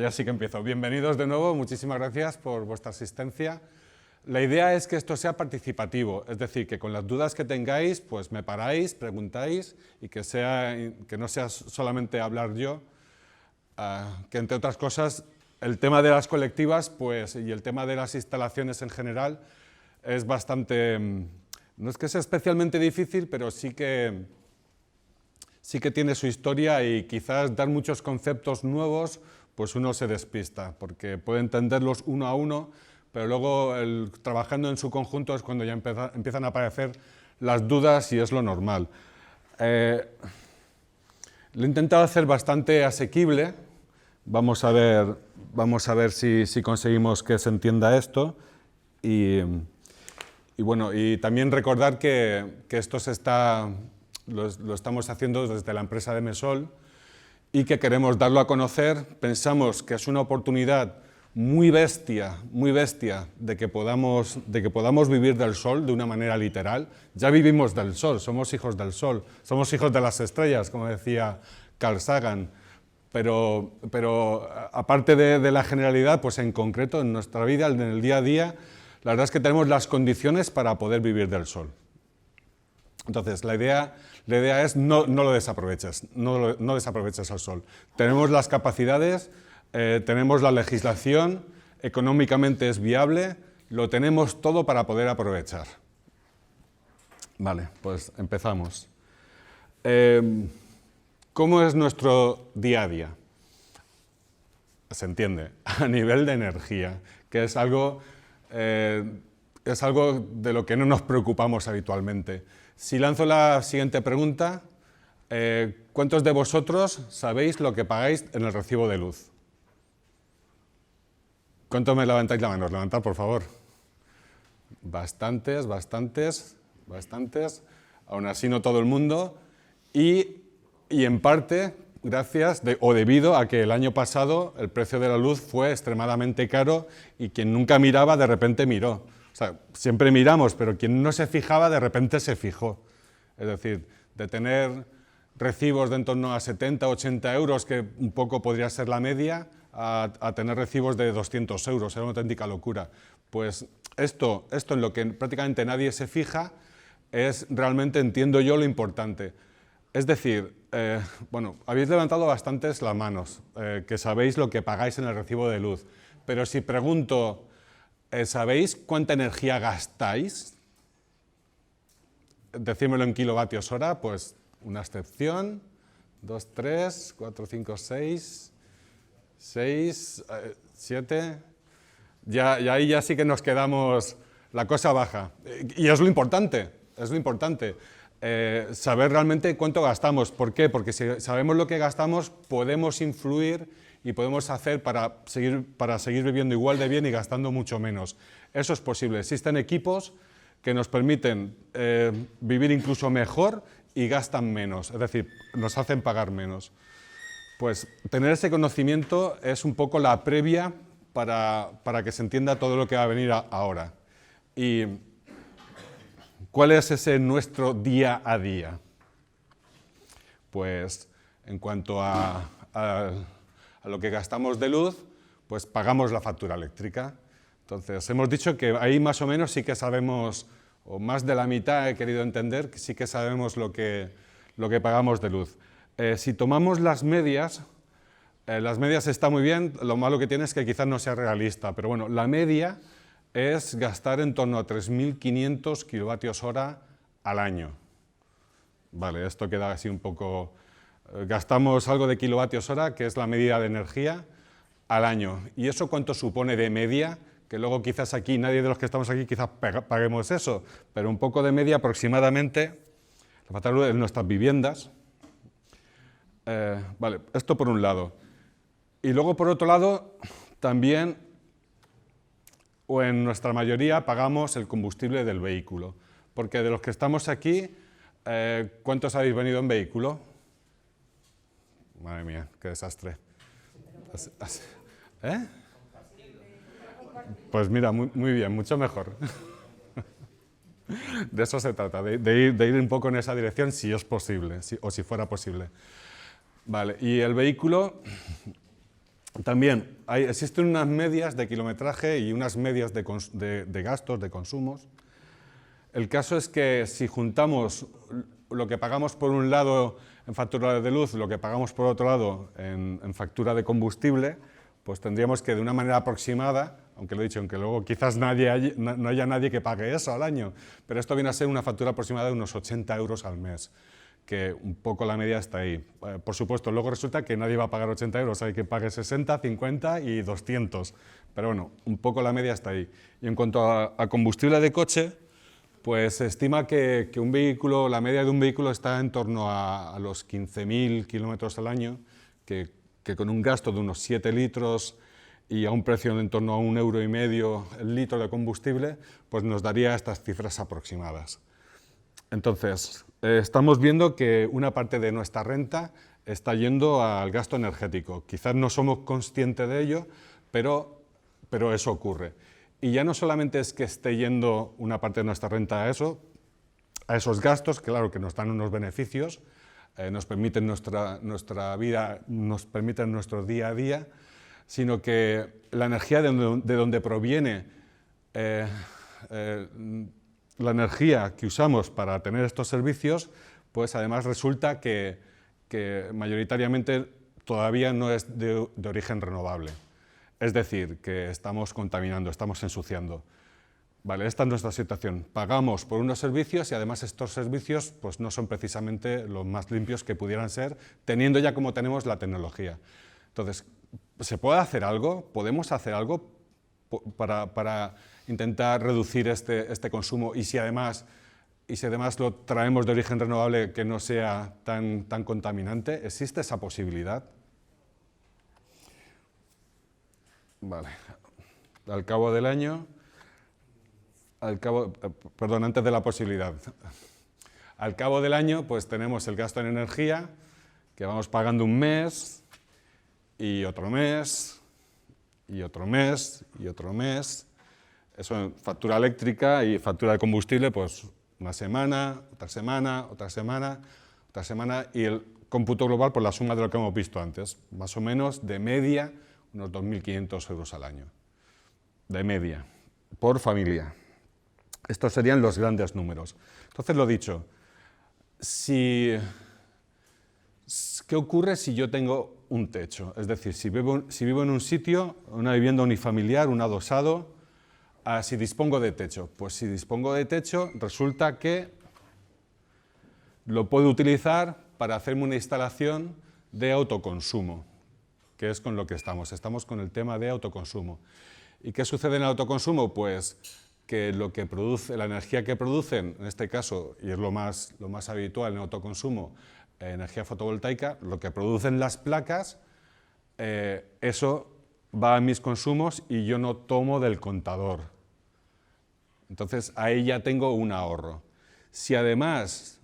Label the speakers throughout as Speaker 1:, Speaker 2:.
Speaker 1: ya sí que empiezo. Bienvenidos de nuevo, muchísimas gracias por vuestra asistencia. La idea es que esto sea participativo, es decir, que con las dudas que tengáis, pues me paráis, preguntáis y que no sea solamente hablar yo, que entre otras cosas el tema de las colectivas pues, y el tema de las instalaciones en general es bastante, no es que sea especialmente difícil, pero sí que tiene su historia y quizás dar muchos conceptos nuevos, pues uno se despista, porque puede entenderlos uno a uno, pero luego trabajando en su conjunto es cuando ya empiezan a aparecer las dudas y es lo normal. Lo he intentado hacer bastante asequible, vamos a ver si conseguimos que se entienda esto y bueno, y también recordar que esto lo estamos haciendo desde la empresa de Mesol y que queremos darlo a conocer. Pensamos que es una oportunidad muy bestia de que podamos vivir del sol de una manera literal. Ya vivimos del sol, somos hijos del sol, somos hijos de las estrellas, como decía Carl Sagan, pero aparte de la generalidad, pues en concreto en nuestra vida, en el día a día, la verdad es que tenemos las condiciones para poder vivir del sol. Entonces, la idea es no lo desaproveches, no desaproveches al sol. Tenemos las capacidades, tenemos la legislación, económicamente es viable, lo tenemos todo para poder aprovechar. Vale, pues empezamos. ¿Cómo es nuestro día a día? Se entiende, a nivel de energía, que es algo de lo que no nos preocupamos habitualmente. Si lanzo la siguiente pregunta, ¿cuántos de vosotros sabéis lo que pagáis en el recibo de luz? ¿Cuántos me levantáis la mano? Levantad, por favor. Bastantes. Aún así no todo el mundo. Y en parte, gracias o debido a que el año pasado el precio de la luz fue extremadamente caro y quien nunca miraba, de repente miró. O sea, siempre miramos, pero quien no se fijaba, de repente se fijó. Es decir, de tener recibos de en torno a 70, 80 euros, que un poco podría ser la media, a tener recibos de 200 euros, era una auténtica locura. Pues esto en lo que prácticamente nadie se fija, es realmente, entiendo yo, lo importante. Es decir, bueno, habéis levantado bastantes las manos, que sabéis lo que pagáis en el recibo de luz, pero si pregunto, ¿sabéis cuánta energía gastáis? Decímelo en kilovatios hora, pues una excepción, 2, 3, 4, 5, 6, 7, ya ahí ya sí que nos quedamos, la cosa baja. Y es lo importante, saber realmente cuánto gastamos. ¿Por qué? Porque si sabemos lo que gastamos, podemos influir y podemos hacer para seguir viviendo igual de bien y gastando mucho menos. Eso es posible. Existen equipos que nos permiten vivir incluso mejor y gastan menos, es decir, nos hacen pagar menos. Pues tener ese conocimiento es un poco la previa para que se entienda todo lo que va a venir ahora. ¿Y cuál es ese nuestro día a día? Pues en cuanto a lo que gastamos de luz, pues pagamos la factura eléctrica. Entonces, hemos dicho que ahí más o menos sí que sabemos, o más de la mitad he querido entender, que sí que sabemos lo que pagamos de luz. Si tomamos las medias está muy bien, lo malo que tiene es que quizás no sea realista, pero bueno, la media es gastar en torno a 3.500 kilovatios hora al año. Vale, esto queda así un poco... Gastamos algo de kilovatios hora, que es la medida de energía, al año. ¿Y eso cuánto supone de media? Que luego quizás aquí, nadie de los que estamos aquí quizás paguemos eso, pero un poco de media aproximadamente, la factura de nuestras viviendas. Vale, esto por un lado. Y luego por otro lado, también, o en nuestra mayoría, pagamos el combustible del vehículo. Porque de los que estamos aquí, ¿cuántos habéis venido en vehículo? Madre mía, qué desastre. ¿Eh? Pues mira, muy bien, mucho mejor. De eso se trata, de ir un poco en esa dirección si es posible, o si fuera posible. Vale, y el vehículo, También existen unas medias de kilometraje y unas medias de gastos, de consumos. El caso es que si juntamos lo que pagamos por un lado en factura de luz, lo que pagamos por otro lado en factura de combustible, pues tendríamos que de una manera aproximada, aunque lo he dicho, aunque luego quizás no haya nadie que pague eso al año, pero esto viene a ser una factura aproximada de unos 80 euros al mes, que un poco la media está ahí. Por supuesto, luego resulta que nadie va a pagar 80 euros, hay que pague 60, 50 y 200, pero bueno, un poco la media está ahí. Y en cuanto a combustible de coche, pues se estima que un vehículo, la media de un vehículo está en torno a los 15.000 kilómetros al año, que con un gasto de unos 7 litros y a un precio en torno a 1,5 € el litro de combustible, pues nos daría estas cifras aproximadas. Entonces, estamos viendo que una parte de nuestra renta está yendo al gasto energético. Quizás no somos conscientes de ello, pero eso ocurre. Y ya no solamente es que esté yendo una parte de nuestra renta a eso, a esos gastos, claro que nos dan unos beneficios, nos permiten nuestra vida, nos permiten nuestro día a día, sino que la energía de donde proviene la energía que usamos para tener estos servicios, pues además resulta que mayoritariamente todavía no es de origen renovable. Es decir, que estamos contaminando, estamos ensuciando. Vale, esta es nuestra situación. Pagamos por unos servicios y además estos servicios pues, no son precisamente los más limpios que pudieran ser, teniendo ya como tenemos la tecnología. Entonces, ¿se puede hacer algo? ¿Podemos hacer algo para intentar reducir este consumo? Y si además lo traemos de origen renovable que no sea tan contaminante, ¿existe esa posibilidad? Vale. Al cabo del año... antes de la posibilidad. Al cabo del año, pues tenemos el gasto en energía, que vamos pagando un mes, y otro mes, y otro mes, y otro mes. Eso en factura eléctrica y factura de combustible, pues una semana, otra semana, otra semana, otra semana, y el cómputo global por la suma de lo que hemos visto antes, más o menos de media, unos 2.500 euros al año, de media, por familia. Estos serían los grandes números. Entonces, lo dicho, ¿qué ocurre si yo tengo un techo? Es decir, si vivo en un sitio, una vivienda unifamiliar, un adosado, si dispongo de techo. Pues si dispongo de techo, resulta que lo puedo utilizar para hacerme una instalación de autoconsumo, que es con lo que estamos con el tema de autoconsumo. ¿Y qué sucede en el autoconsumo? Pues que lo que produce, la energía que producen, en este caso, y es lo más habitual en autoconsumo, energía fotovoltaica, lo que producen las placas, eso va a mis consumos y yo no tomo del contador. Entonces, ahí ya tengo un ahorro. Si además,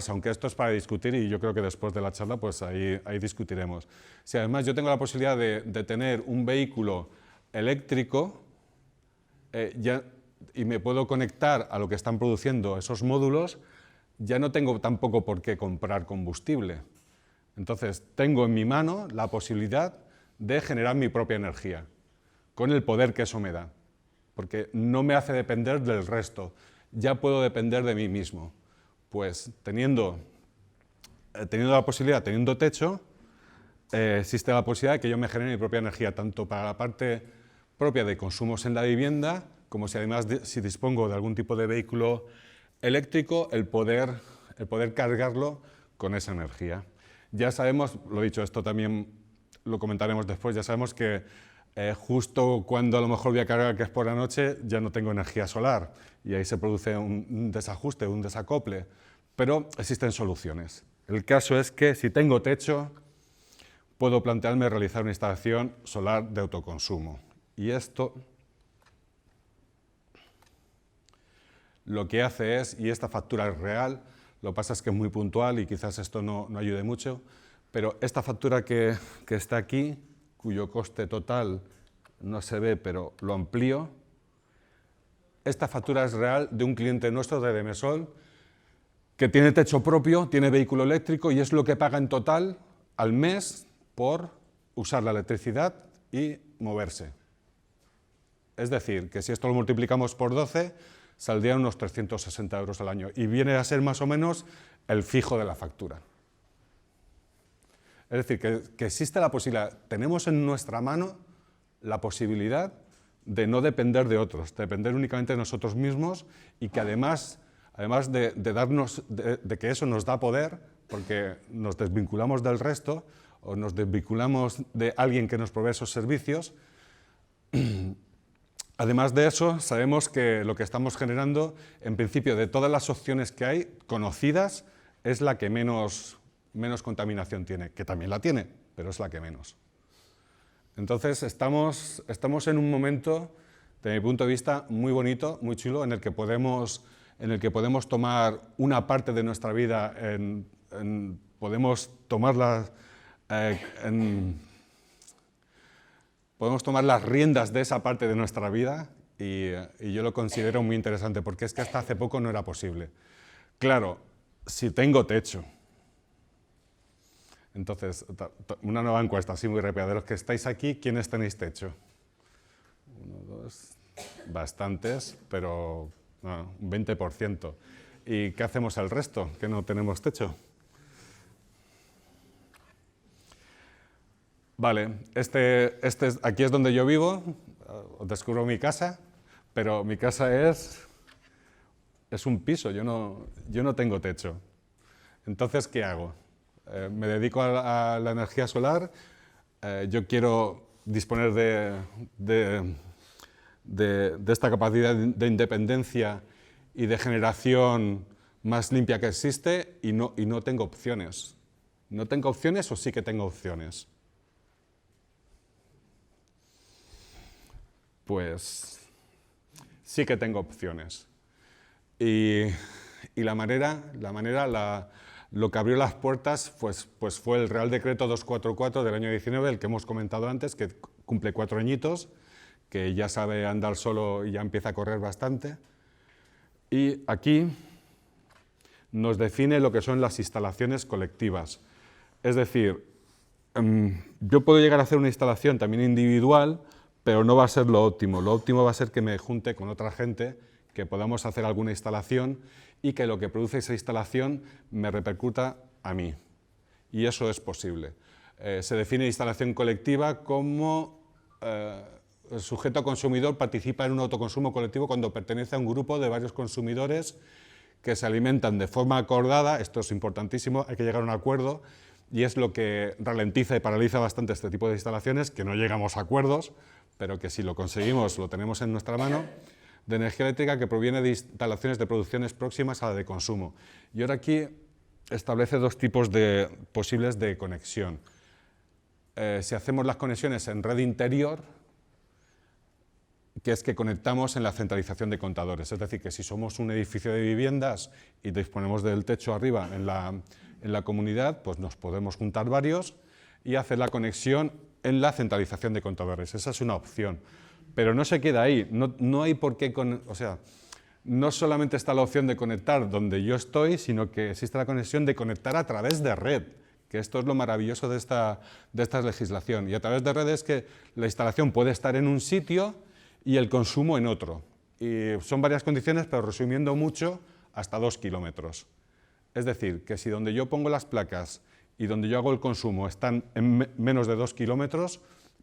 Speaker 1: aunque esto es para discutir, y yo creo que después de la charla, pues ahí discutiremos. Si además yo tengo la posibilidad de tener un vehículo eléctrico, y me puedo conectar a lo que están produciendo esos módulos, ya no tengo tampoco por qué comprar combustible. Entonces, tengo en mi mano la posibilidad de generar mi propia energía, con el poder que eso me da, porque no me hace depender del resto, ya puedo depender de mí mismo. Pues teniendo la posibilidad, teniendo techo, existe la posibilidad de que yo me genere mi propia energía, tanto para la parte propia de consumos en la vivienda, como si además si dispongo de algún tipo de vehículo eléctrico, el poder cargarlo con esa energía. Ya sabemos, lo dicho, esto también lo comentaremos después, ya sabemos que justo cuando a lo mejor voy a cargar, que es por la noche, ya no tengo energía solar y ahí se produce un desajuste, un desacople, pero existen soluciones. El caso es que si tengo techo, puedo plantearme realizar una instalación solar de autoconsumo. Y esto lo que hace es, y esta factura es real, lo que pasa es que es muy puntual y quizás esto no ayude mucho, pero esta factura que está aquí, cuyo coste total no se ve, pero lo amplío, esta factura es real de un cliente nuestro de Demesol, que tiene techo propio, tiene vehículo eléctrico y es lo que paga en total al mes por usar la electricidad y moverse. Es decir, que si esto lo multiplicamos por 12, saldrían unos 360 euros al año y viene a ser más o menos el fijo de la factura. Es decir, que existe la posibilidad, tenemos en nuestra mano la posibilidad de no depender de otros, de depender únicamente de nosotros mismos y que además de que eso nos da poder, porque nos desvinculamos del resto o nos desvinculamos de alguien que nos provee esos servicios, además de eso, sabemos que lo que estamos generando, en principio, de todas las opciones que hay conocidas, es la que menos contaminación tiene, que también la tiene, pero es la que menos. Entonces, estamos en un momento, desde mi punto de vista, muy bonito, muy chulo, en el que podemos tomar una parte de nuestra vida, podemos tomar las riendas de esa parte de nuestra vida y yo lo considero muy interesante, porque es que hasta hace poco no era posible. Claro, si tengo techo. Entonces, una nueva encuesta, así muy rápida. De los que estáis aquí, ¿quiénes tenéis techo? 1, 2, bastantes, pero no, un 20%. ¿Y qué hacemos el resto, que no tenemos techo? Vale, aquí es donde yo vivo, os descubro mi casa, pero mi casa es un piso, yo no tengo techo. Entonces, ¿qué hago? Me dedico a la energía solar, yo quiero disponer de esta capacidad de independencia y de generación más limpia que existe y no tengo opciones. ¿No tengo opciones o sí que tengo opciones? Pues sí que tengo opciones. Y lo que abrió las puertas pues fue el Real Decreto 244 del año 19, el que hemos comentado antes, que cumple 4 añitos, que ya sabe andar solo y ya empieza a correr bastante. Y aquí nos define lo que son las instalaciones colectivas. Es decir, yo puedo llegar a hacer una instalación también individual, pero no va a ser lo óptimo. Lo óptimo va a ser que me junte con otra gente, que podamos hacer alguna instalación y que lo que produce esa instalación me repercuta a mí. Y eso es posible. Se define instalación colectiva como el sujeto consumidor participa en un autoconsumo colectivo cuando pertenece a un grupo de varios consumidores que se alimentan de forma acordada. Esto es importantísimo, hay que llegar a un acuerdo y es lo que ralentiza y paraliza bastante este tipo de instalaciones, que no llegamos a acuerdos, pero que si lo conseguimos, lo tenemos en nuestra mano, de energía eléctrica que proviene de instalaciones de producciones próximas a la de consumo. Y ahora aquí establece 2 tipos posibles de conexión. Si hacemos las conexiones en red interior, que es que conectamos en la centralización de contadores, es decir, que si somos un edificio de viviendas y disponemos del techo arriba en la comunidad, pues nos podemos juntar varios y hacer la conexión en la centralización de contadores. Esa es una opción, pero no se queda ahí, no hay por qué, no solamente está la opción de conectar donde yo estoy, sino que existe la conexión de conectar a través de red, que esto es lo maravilloso de esta legislación. Y a través de red es que la instalación puede estar en un sitio y el consumo en otro. Y son varias condiciones, pero resumiendo mucho, hasta 2 kilómetros. Es decir, que si donde yo pongo las placas y donde yo hago el consumo están en menos de 2 kilómetros,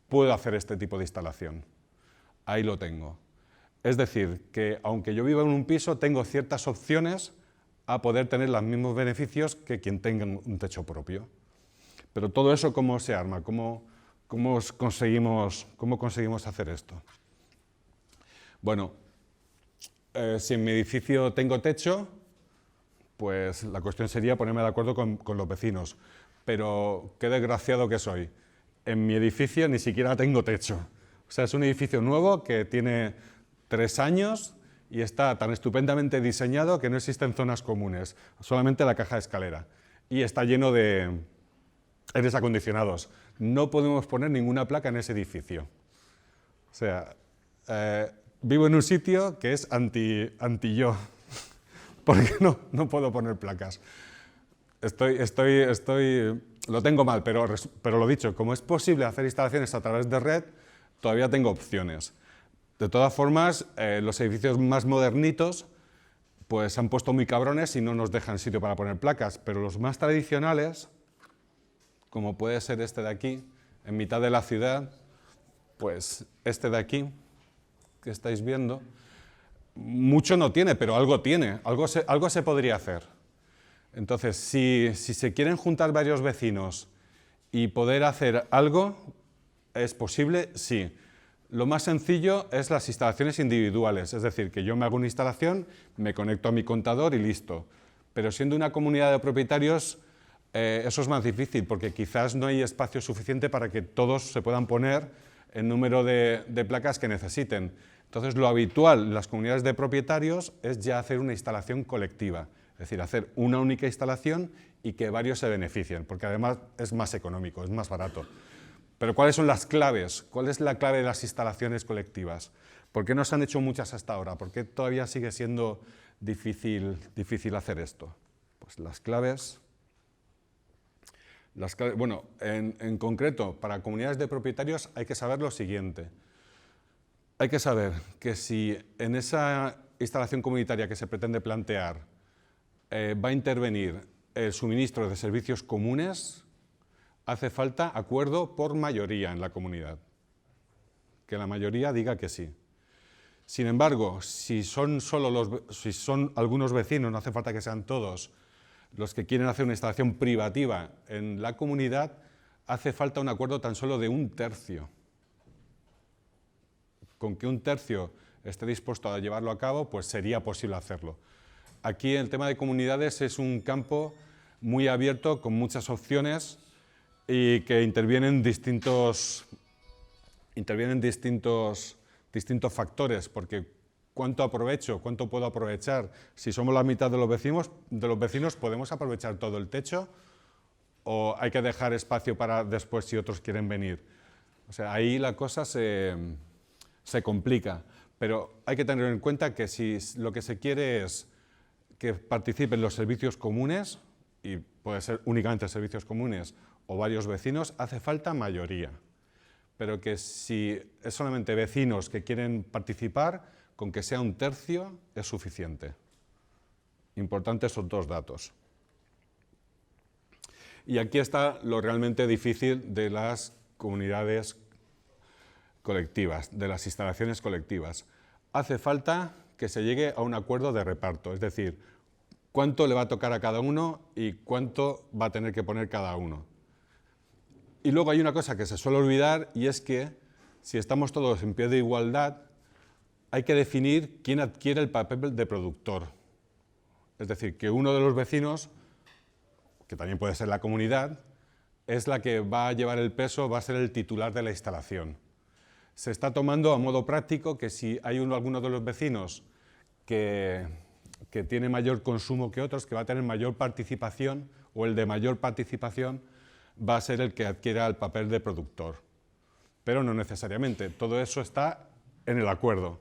Speaker 1: puedo hacer este tipo de instalación. Ahí lo tengo. Es decir, que aunque yo viva en un piso, tengo ciertas opciones a poder tener los mismos beneficios que quien tenga un techo propio. Pero todo eso, ¿cómo se arma? ¿Cómo conseguimos hacer esto? Bueno, si en mi edificio tengo techo, pues la cuestión sería ponerme de acuerdo con los vecinos. Pero qué desgraciado que soy. En mi edificio ni siquiera tengo techo. O sea, es un edificio nuevo que tiene 3 años y está tan estupendamente diseñado que no existen zonas comunes, solamente la caja de escalera. Y está lleno de aires acondicionados. No podemos poner ninguna placa en ese edificio. O sea, vivo en un sitio que es anti yo, porque no puedo poner placas. Estoy lo tengo mal, pero lo dicho, como es posible hacer instalaciones a través de red, todavía tengo opciones. De todas formas, los edificios más modernitos pues se han puesto muy cabrones y no nos dejan sitio para poner placas, pero los más tradicionales, como puede ser este de aquí, en mitad de la ciudad, pues este de aquí, que estáis viendo, mucho no tiene, pero algo tiene, algo se podría hacer. Entonces, si se quieren juntar varios vecinos y poder hacer algo, ¿es posible? Sí. Lo más sencillo es las instalaciones individuales, es decir, que yo me hago una instalación, me conecto a mi contador y listo. Pero siendo una comunidad de propietarios, eso es más difícil, porque quizás no hay espacio suficiente para que todos se puedan poner el número de placas que necesiten. Entonces, lo habitual en las comunidades de propietarios es ya hacer una instalación colectiva, es decir, hacer una única instalación y que varios se beneficien, porque además es más económico, es más barato. Pero ¿cuáles son las claves? ¿Cuál es la clave de las instalaciones colectivas? ¿Por qué no se han hecho muchas hasta ahora? ¿Por qué todavía sigue siendo difícil hacer esto? Pues las claves, bueno, en concreto, para comunidades de propietarios hay que saber lo siguiente. Hay que saber que si en esa instalación comunitaria que se pretende plantear va a intervenir el suministro de servicios comunes, hace falta acuerdo por mayoría en la comunidad, que la mayoría diga que sí. Sin embargo, si son algunos vecinos, no hace falta que sean todos, los que quieren hacer una instalación privativa en la comunidad, hace falta un acuerdo tan solo de 1/3. Con que 1/3 esté dispuesto a llevarlo a cabo, pues sería posible hacerlo. Aquí el tema de comunidades es un campo muy abierto, con muchas opciones, y que intervienen distintos factores, porque ¿cuánto puedo aprovechar? Si somos la mitad de los vecinos, ¿podemos aprovechar todo el techo? ¿O hay que dejar espacio para después si otros quieren venir? O sea, ahí la cosa se complica, pero hay que tener en cuenta que si lo que se quiere es que participen los servicios comunes, y puede ser únicamente servicios comunes, o varios vecinos, hace falta mayoría. Pero que si es solamente vecinos que quieren participar, con que sea 1/3 es suficiente. Importantes esos dos datos. Y aquí está lo realmente difícil de las comunidades colectivas, de las instalaciones colectivas. Hace falta que se llegue a un acuerdo de reparto, es decir, cuánto le va a tocar a cada uno y cuánto va a tener que poner cada uno. Y luego hay una cosa que se suele olvidar, y es que si estamos todos en pie de igualdad, hay que definir quién adquiere el papel de productor. Es decir, que uno de los vecinos, que también puede ser la comunidad, es la que va a llevar el peso, va a ser el titular de la instalación. Se está tomando a modo práctico que si hay alguno de los vecinos que tiene mayor consumo que otros, que va a tener mayor participación, o el de mayor participación va a ser el que adquiera el papel de productor. Pero no necesariamente, todo eso está en el acuerdo.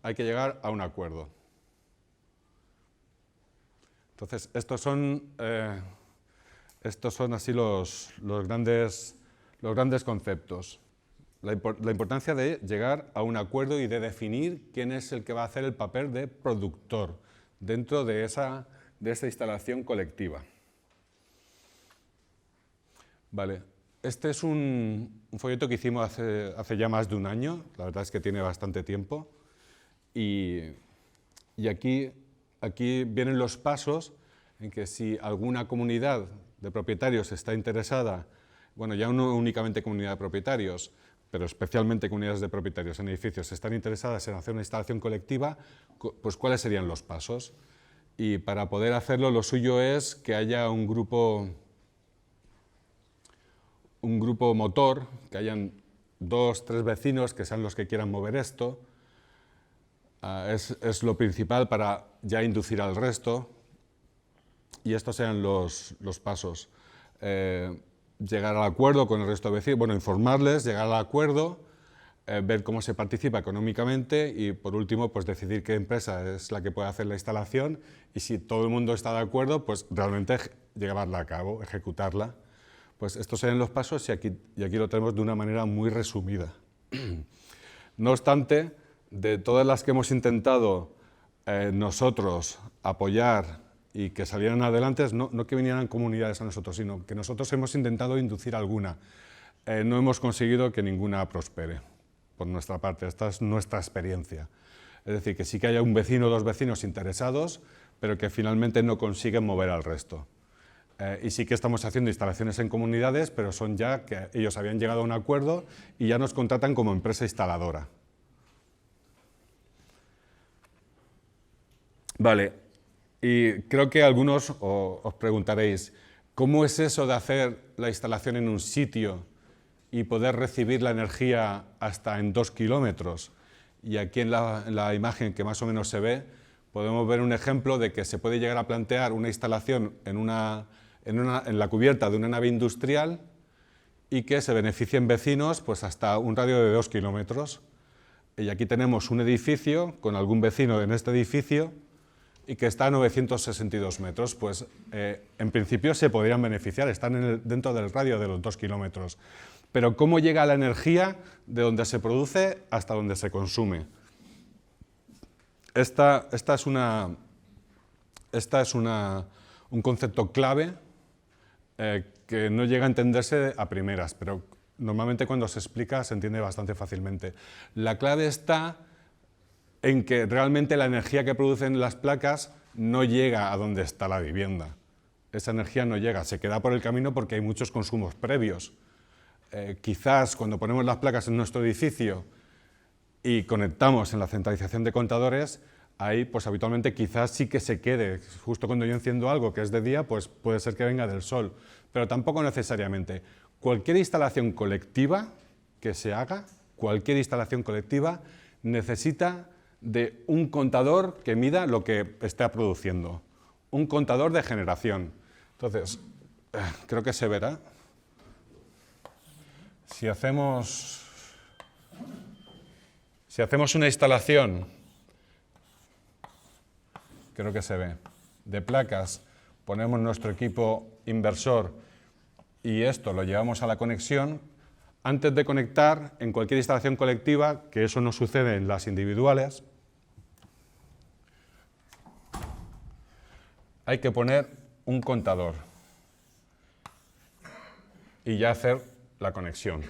Speaker 1: Hay que llegar a un acuerdo. Entonces, estos son así los grandes conceptos. La importancia de llegar a un acuerdo y de definir quién es el que va a hacer el papel de productor dentro de esa instalación colectiva. Vale, este es un folleto que hicimos hace ya más de un año, la verdad es que tiene bastante tiempo, y aquí vienen los pasos en que si alguna comunidad de propietarios está interesada, bueno, ya no únicamente comunidad de propietarios, pero especialmente comunidades de propietarios en edificios están interesadas en hacer una instalación colectiva, pues ¿cuáles serían los pasos? Y para poder hacerlo, lo suyo es que haya un grupo motor, que hayan 2 o 3 vecinos que sean los que quieran mover esto. Es lo principal para ya inducir al resto, y estos sean los pasos. Llegar al acuerdo con el resto de vecinos, bueno, informarles, llegar al acuerdo, ver cómo se participa económicamente y, por último, pues decidir qué empresa es la que puede hacer la instalación, y si todo el mundo está de acuerdo, pues realmente llevarla a cabo, ejecutarla. Pues estos serían los pasos y aquí lo tenemos de una manera muy resumida. No obstante, de todas las que hemos intentado nosotros apoyar y que salieran adelante, no que vinieran comunidades a nosotros, sino que nosotros hemos intentado inducir alguna. No hemos conseguido que ninguna prospere, por nuestra parte. Esta es nuestra experiencia. Es decir, que sí que haya un vecino o dos vecinos interesados, pero que finalmente no consiguen mover al resto. Y sí que estamos haciendo instalaciones en comunidades, pero son ya que ellos habían llegado a un acuerdo y ya nos contratan como empresa instaladora. Vale, y creo que algunos os preguntaréis, ¿cómo es eso de hacer la instalación en un sitio y poder recibir la energía hasta en 2 kilómetros? Y aquí en la imagen que más o menos se ve, podemos ver un ejemplo de que se puede llegar a plantear una instalación en la cubierta de una nave industrial y que se beneficien vecinos pues hasta un radio de 2 kilómetros. Y aquí tenemos un edificio con algún vecino en este edificio y que está a 962 metros, pues en principio se podrían beneficiar, están dentro del radio de los 2 kilómetros. Pero ¿cómo llega la energía de donde se produce hasta donde se consume? Esta es un concepto clave que no llega a entenderse a primeras, pero normalmente cuando se explica se entiende bastante fácilmente. La clave está en que realmente la energía que producen las placas no llega a donde está la vivienda. Esa energía no llega, se queda por el camino porque hay muchos consumos previos. Quizás cuando ponemos las placas en nuestro edificio y conectamos en la centralización de contadores, ahí pues habitualmente quizás sí que se quede. Justo cuando yo enciendo algo que es de día, pues puede ser que venga del sol, pero tampoco necesariamente. Cualquier instalación colectiva que se haga, cualquier instalación colectiva necesita de un contador que mida lo que está produciendo, un contador de generación. Entonces, creo que se verá. Si hacemos una instalación, creo que se ve, de placas, ponemos nuestro equipo inversor y esto lo llevamos a la conexión, antes de conectar en cualquier instalación colectiva, que eso no sucede en las individuales, hay que poner un contador y ya hacer la conexión.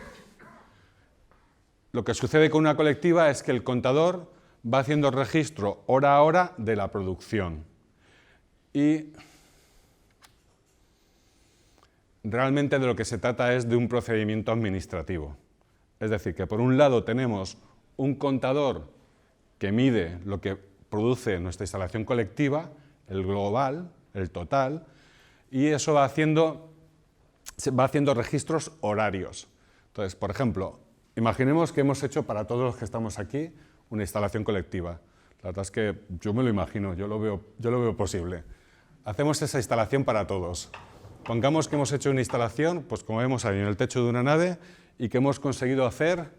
Speaker 1: Lo que sucede con una colectiva es que el contador va haciendo registro hora a hora de la producción. Y realmente de lo que se trata es de un procedimiento administrativo. Es decir, que por un lado tenemos un contador que mide lo que produce nuestra instalación colectiva, el global, el total, y eso va haciendo registros horarios. Entonces, por ejemplo, imaginemos que hemos hecho para todos los que estamos aquí una instalación colectiva. La verdad es que yo me lo imagino, yo lo veo posible. Hacemos esa instalación para todos. Pongamos que hemos hecho una instalación, pues como vemos ahí, en el techo de una nave y que hemos conseguido hacer,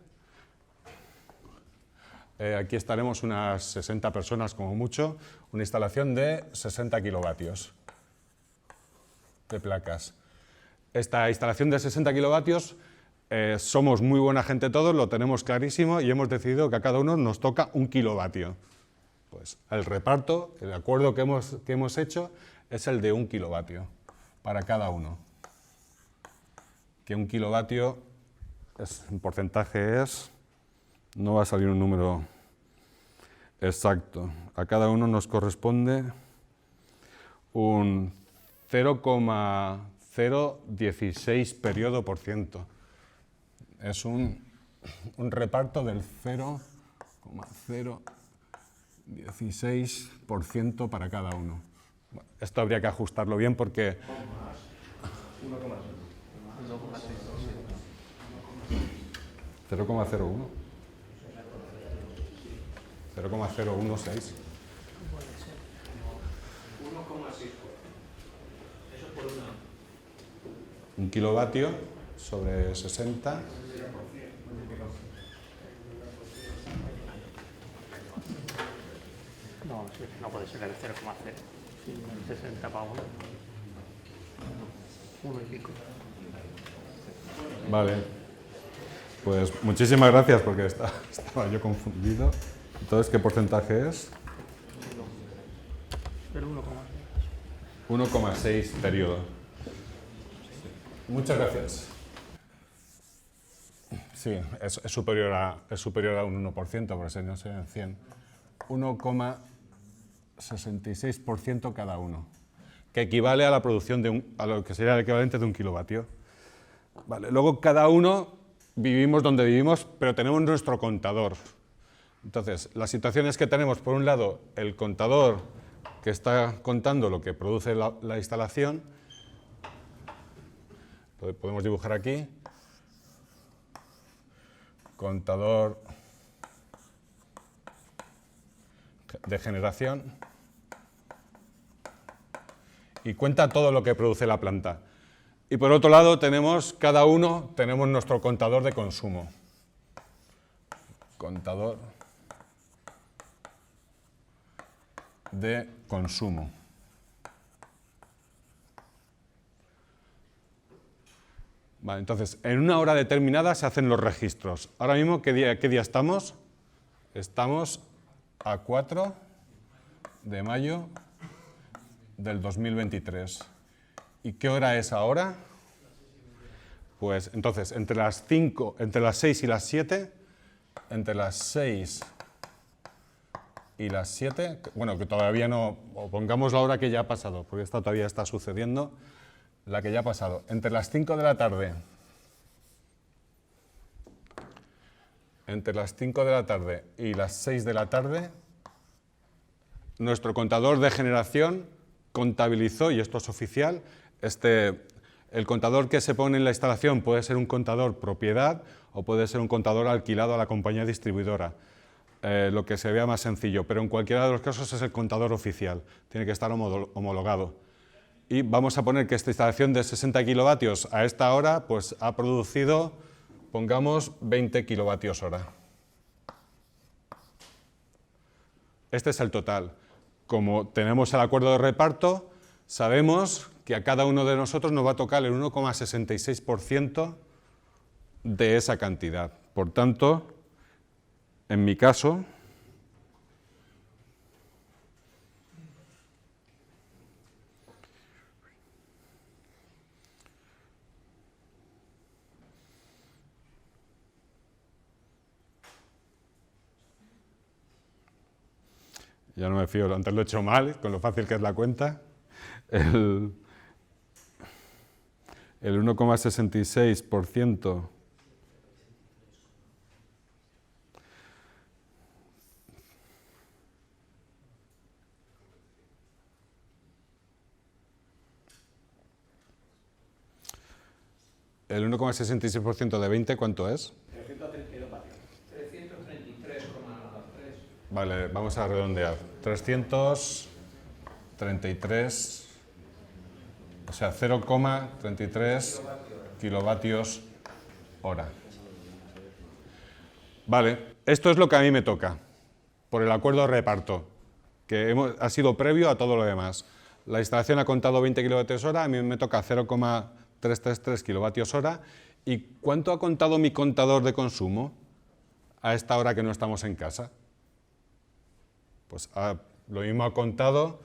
Speaker 1: aquí estaremos unas 60 personas como mucho, una instalación de 60 kilovatios de placas. Esta instalación de 60 kilovatios, somos muy buena gente todos, lo tenemos clarísimo y hemos decidido que a cada uno nos toca 1 kilovatio. Pues el reparto, el acuerdo que hemos hecho es el de 1 kilovatio para cada uno. Que 1 kilovatio, en porcentaje no va a salir un número exacto. A cada uno nos corresponde un 0,016 periodo por ciento. Es un reparto del 0,016% para cada uno. Esto habría que ajustarlo bien porque... 0,01. 0,016. 1 kilovatio sobre 60.
Speaker 2: No, sí, no puede ser el 0,0. Sí, 60 para 1. 1 y pico.
Speaker 1: Vale. Pues muchísimas gracias porque estaba yo confundido. Entonces, ¿qué porcentaje es?
Speaker 2: El 1,6.
Speaker 1: 1,6 periodo. Muchas gracias. Sí, es superior a un 1%, porque si no serían 100. 1,66% cada uno, que equivale a la producción a lo que sería el equivalente de 1 kilovatio. Vale, luego cada uno vivimos donde vivimos, pero tenemos nuestro contador. Entonces, las situaciones que tenemos, por un lado, el contador que está contando lo que produce la instalación, podemos dibujar aquí, contador de generación, y cuenta todo lo que produce la planta. Y por otro lado, cada uno tenemos nuestro contador de consumo. Contador de consumo. Vale, entonces, en una hora determinada se hacen los registros. Ahora mismo, ¿qué día estamos? Estamos a 4 de mayo del 2023. ¿Y qué hora es ahora? Pues entonces, entre las 6 y las 7, entre las 6 y las 7, bueno, que todavía no, o pongamos la hora que ya ha pasado, porque esta todavía está sucediendo, la que ya ha pasado. Entre las 5 de la tarde, y las 6 de la tarde, nuestro contador de generación contabilizó, y esto es oficial, el contador que se pone en la instalación puede ser un contador propiedad o puede ser un contador alquilado a la compañía distribuidora, lo que se vea más sencillo, pero en cualquiera de los casos es el contador oficial, tiene que estar homologado. Y vamos a poner que esta instalación de 60 kilovatios a esta hora pues ha producido, pongamos, 20 kilovatios hora. Este es el total. Como tenemos el acuerdo de reparto, sabemos que a cada uno de nosotros nos va a tocar el 1,66% de esa cantidad. Por tanto, en mi caso, ya no me fío, antes lo he hecho mal, con lo fácil que es la cuenta, el 1,66% de 20, ¿cuánto es?
Speaker 2: 332 vatios. 333,3.
Speaker 1: Vale, vamos a redondear. 333, o sea, 0,33 kilovatios hora. Vale, esto es lo que a mí me toca, por el acuerdo de reparto, que ha sido previo a todo lo demás. La instalación ha contado 20 kilovatios hora, a mí me toca 0,333 kilovatios hora. ¿Y cuánto ha contado mi contador de consumo a esta hora que no estamos en casa? Pues lo mismo ha contado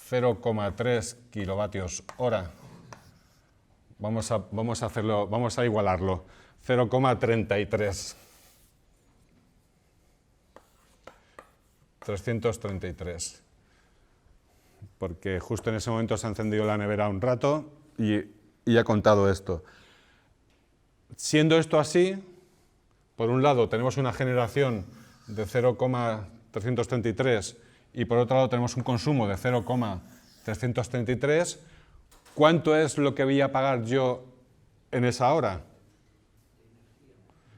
Speaker 1: 0,3 kilovatios hora. Vamos a igualarlo. 0,33. 333. Porque justo en ese momento se ha encendido la nevera un rato y ha contado esto. Siendo esto así, por un lado tenemos una generación de 0,333 y por otro lado tenemos un consumo de 0,333, ¿cuánto es lo que voy a pagar yo en esa hora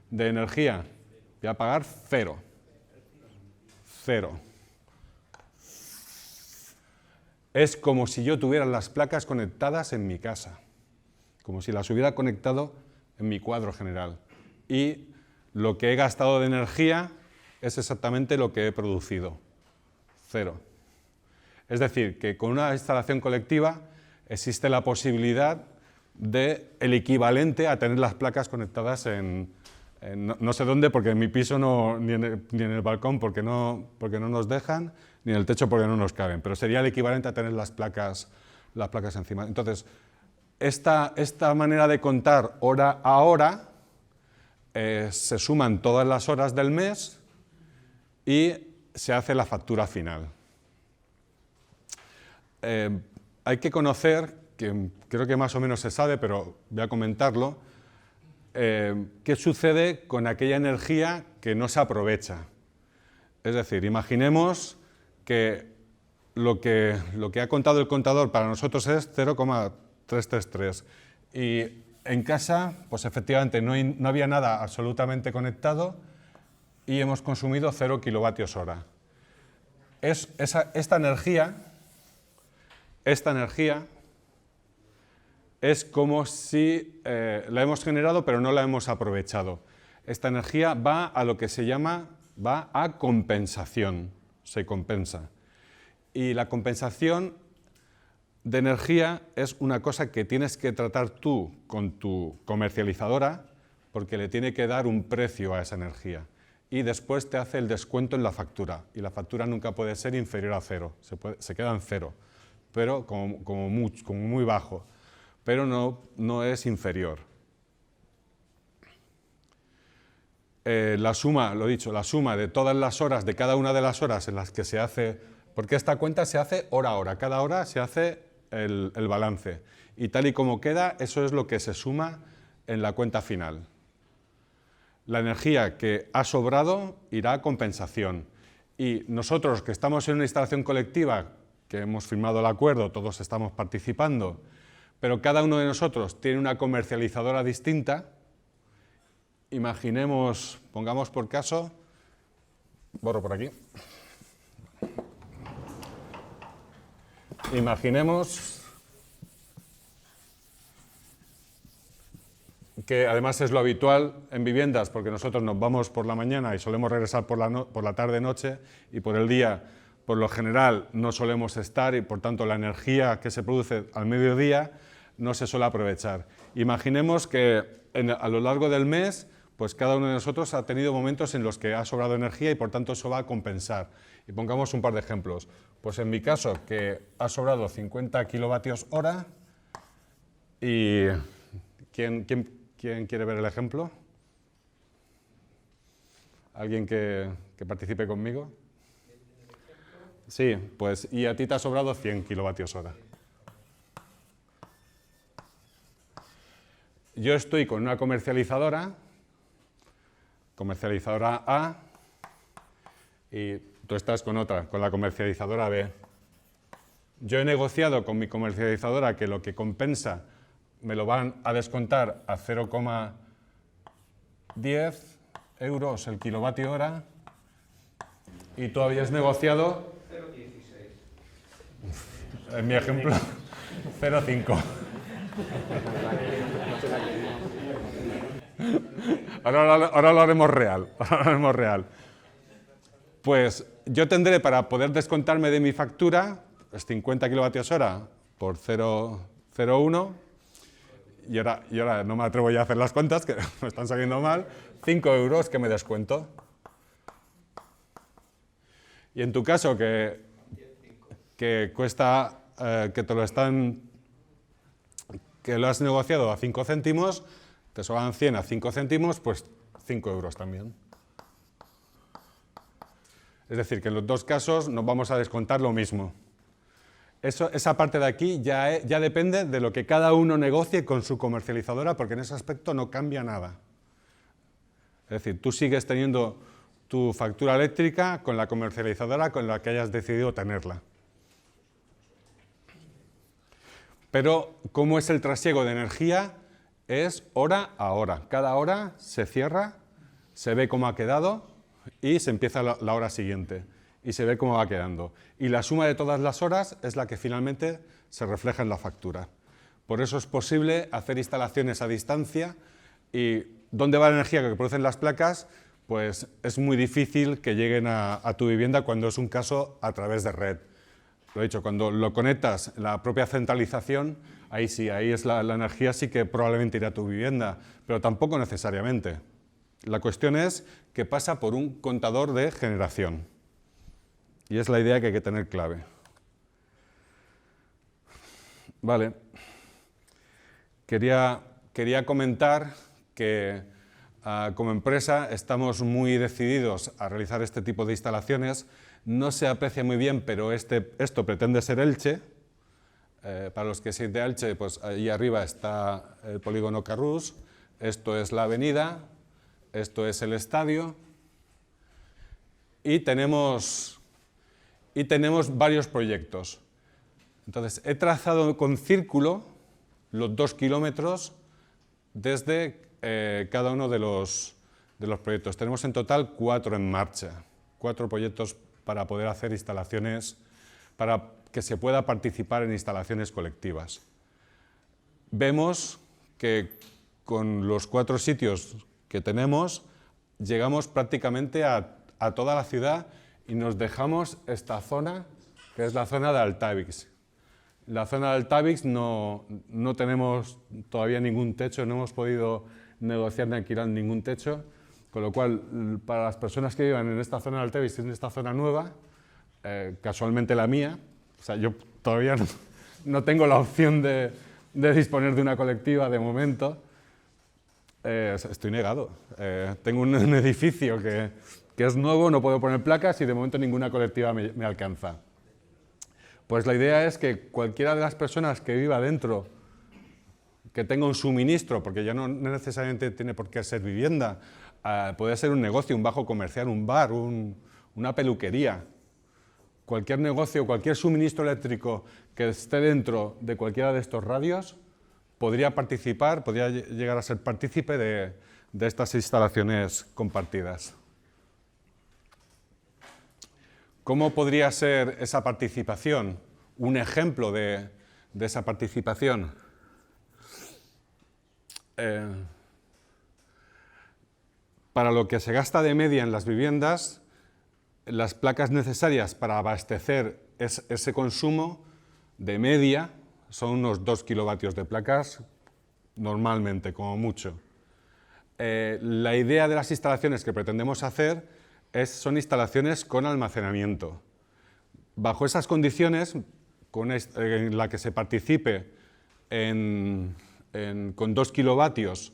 Speaker 1: de energía? Voy a pagar cero. Cero. Es como si yo tuviera las placas conectadas en mi casa, como si las hubiera conectado en mi cuadro general. Y lo que he gastado de energía es exactamente lo que he producido. Cero. Es decir, que con una instalación colectiva existe la posibilidad del equivalente a tener las placas conectadas no sé dónde, porque en mi piso ni en el balcón porque no nos dejan, ni en el techo porque no nos caben, pero sería el equivalente a tener las placas encima. Entonces, esta manera de contar hora a hora se suman todas las horas del mes y se hace la factura final. Hay que conocer, que creo que más o menos se sabe, pero voy a comentarlo, qué sucede con aquella energía que no se aprovecha. Es decir, imaginemos que lo que ha contado el contador para nosotros es 0,333 y en casa, pues efectivamente no había nada absolutamente conectado y hemos consumido 0 kilovatios hora. Esta energía es como si la hemos generado pero no la hemos aprovechado. Esta energía va a lo que se llama, va a compensación, se compensa. Y la compensación de energía es una cosa que tienes que tratar tú con tu comercializadora porque le tiene que dar un precio a esa energía y después te hace el descuento en la factura y la factura nunca puede ser inferior a 0, se queda en 0, pero como muy bajo, pero no es inferior. La suma, lo dicho, la suma de todas las horas, de cada una de las horas en las que se hace, porque esta cuenta se hace hora a hora, cada hora se hace el balance y tal y como queda, eso es lo que se suma en la cuenta final. La energía que ha sobrado irá a compensación y nosotros que estamos en una instalación colectiva, que hemos firmado el acuerdo, todos estamos participando, pero cada uno de nosotros tiene una comercializadora distinta, imaginemos, pongamos por caso, borro por aquí, imaginemos que además es lo habitual en viviendas, porque nosotros nos vamos por la mañana y solemos regresar por la tarde-noche y por el día, por lo general, no solemos estar y por tanto la energía que se produce al mediodía no se suele aprovechar. Imaginemos que a lo largo del mes, pues cada uno de nosotros ha tenido momentos en los que ha sobrado energía y por tanto eso va a compensar. Y pongamos un par de ejemplos. Pues en mi caso, que ha sobrado 50 kilovatios hora y ¿quién quiere ver el ejemplo? ¿Alguien que participe conmigo? Sí, pues y a ti te ha sobrado 100 kilovatios hora. Yo estoy con una comercializadora A, y tú estás con otra, con la comercializadora B. Yo he negociado con mi comercializadora que lo que compensa me lo van a descontar a 0,10 euros el kilovatio hora y tú habías negociado
Speaker 2: 0,16.
Speaker 1: en mi ejemplo 0,5. Ahora lo haremos real. Pues yo tendré para poder descontarme de mi factura pues 50 kilovatios hora por 0,01 y ahora no me atrevo ya a hacer las cuentas, que me están saliendo mal, 5 euros que me descuento. Y en tu caso, que cuesta, que lo has negociado a 5 céntimos, te sobran 100 a 5 céntimos, pues 5 euros también. Es decir, que en los dos casos nos vamos a descontar lo mismo. Esa parte de aquí ya depende de lo que cada uno negocie con su comercializadora, porque en ese aspecto no cambia nada. Es decir, tú sigues teniendo tu factura eléctrica con la comercializadora con la que hayas decidido tenerla. Pero, ¿cómo es el trasiego de energía? Es hora a hora. Cada hora se cierra, se ve cómo ha quedado y se empieza la hora siguiente y se ve cómo va quedando. Y la suma de todas las horas es la que finalmente se refleja en la factura. Por eso es posible hacer instalaciones a distancia y ¿dónde va la energía que producen las placas? Pues es muy difícil que lleguen a tu vivienda cuando es un caso a través de red. Lo he dicho, cuando lo conectas, la propia centralización, ahí sí, ahí es la energía sí que probablemente irá a tu vivienda, pero tampoco necesariamente. La cuestión es que pasa por un contador de generación. Y es la idea que hay que tener clave. Vale. Quería comentar que como empresa estamos muy decididos a realizar este tipo de instalaciones. No se aprecia muy bien, pero esto pretende ser Elche. Para los que seáis de Elche, pues ahí arriba está el polígono Carrús, esto es la avenida, esto es el estadio y tenemos varios proyectos. Entonces, he trazado con círculo los 2 kilómetros desde cada uno de los proyectos. Tenemos en total 4 en marcha, 4 proyectos para poder hacer instalaciones, para que se pueda participar en instalaciones colectivas. Vemos que con los 4 sitios que tenemos llegamos prácticamente a toda la ciudad y nos dejamos esta zona, que es la zona de Altavix. La zona de Altavix no tenemos todavía ningún techo, no hemos podido negociar ni alquilar ningún techo, con lo cual, para las personas que vivan en esta zona de Altavix, en esta zona nueva, casualmente la mía, o sea, yo todavía no tengo la opción de disponer de una colectiva de momento, estoy negado. Tengo un edificio que es nuevo, no puedo poner placas y de momento ninguna colectiva me alcanza. Pues la idea es que cualquiera de las personas que viva dentro, que tenga un suministro, porque ya no necesariamente tiene por qué ser vivienda, puede ser un negocio, un bajo comercial, un bar, una peluquería, cualquier negocio, cualquier suministro eléctrico que esté dentro de cualquiera de estos radios, podría participar, podría llegar a ser partícipe de estas instalaciones compartidas. ¿Cómo podría ser esa participación? Un ejemplo de esa participación. Para lo que se gasta de media en las viviendas, las placas necesarias para abastecer ese consumo de media son unos 2 kilovatios de placas, normalmente, como mucho. La idea de las instalaciones que pretendemos hacer son instalaciones con almacenamiento. Bajo esas condiciones, en la que se participe con 2 kilovatios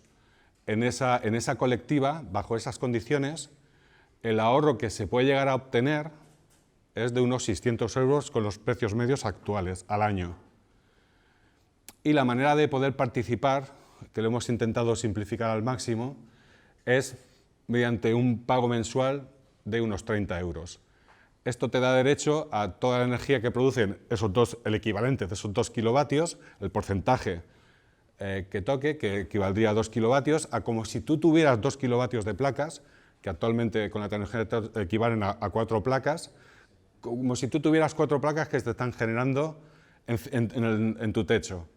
Speaker 1: en esa colectiva, bajo esas condiciones, el ahorro que se puede llegar a obtener es de unos 600 euros con los precios medios actuales al año. Y la manera de poder participar, que lo hemos intentado simplificar al máximo, es mediante un pago mensual de unos 30 euros. Esto te da derecho a toda la energía que producen el equivalente de esos 2 kilovatios, el porcentaje que toque, que equivaldría a 2 kilovatios, a como si tú tuvieras 2 kilovatios de placas, que actualmente con la tecnología equivalen a 4 placas, como si tú tuvieras 4 placas que te están generando en tu techo.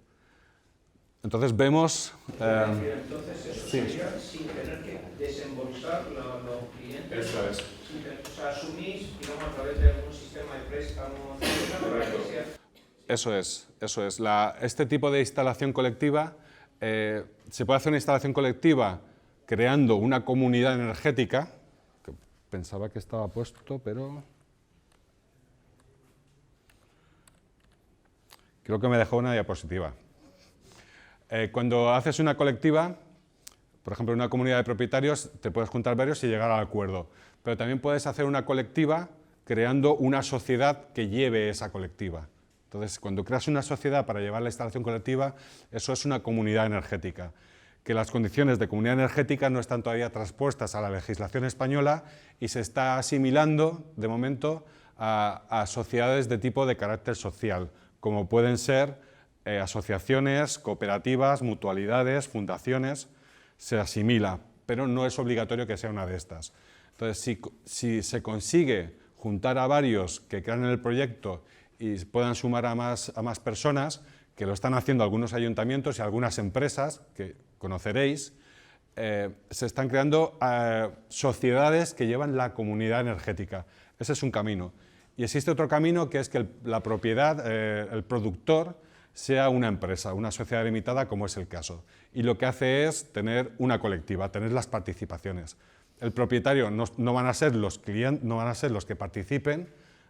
Speaker 1: Entonces vemos...
Speaker 2: entonces eso sería sin tener que desembolsar los clientes.
Speaker 1: Eso es.
Speaker 2: O sea, asumís, digamos, a través de algún sistema de préstamos.
Speaker 1: Eso es. Este tipo de instalación colectiva, se puede hacer una instalación colectiva creando una comunidad energética, que pensaba que estaba puesto, pero... Creo que me dejó una diapositiva. Cuando haces una colectiva, por ejemplo, en una comunidad de propietarios, te puedes juntar varios y llegar al acuerdo. Pero también puedes hacer una colectiva creando una sociedad que lleve esa colectiva. Entonces, cuando creas una sociedad para llevar la instalación colectiva, eso es una comunidad energética. Que las condiciones de comunidad energética no están todavía transpuestas a la legislación española y se está asimilando, de momento, a sociedades de tipo de carácter social, como pueden ser asociaciones, cooperativas, mutualidades, fundaciones. Se asimila, pero no es obligatorio que sea una de estas. Entonces, si se consigue juntar a varios que crean en el proyecto y puedan sumar a más personas, que lo están haciendo algunos ayuntamientos y algunas empresas, que conoceréis, se están creando sociedades que llevan la comunidad energética. Ese es un camino. Y existe otro camino, que es que la propiedad, el productor, sea una empresa, una sociedad limitada, como es el caso. Y lo que hace es tener una colectiva, tener las participaciones. El propietario no van a ser los clientes, no van a ser los que participen,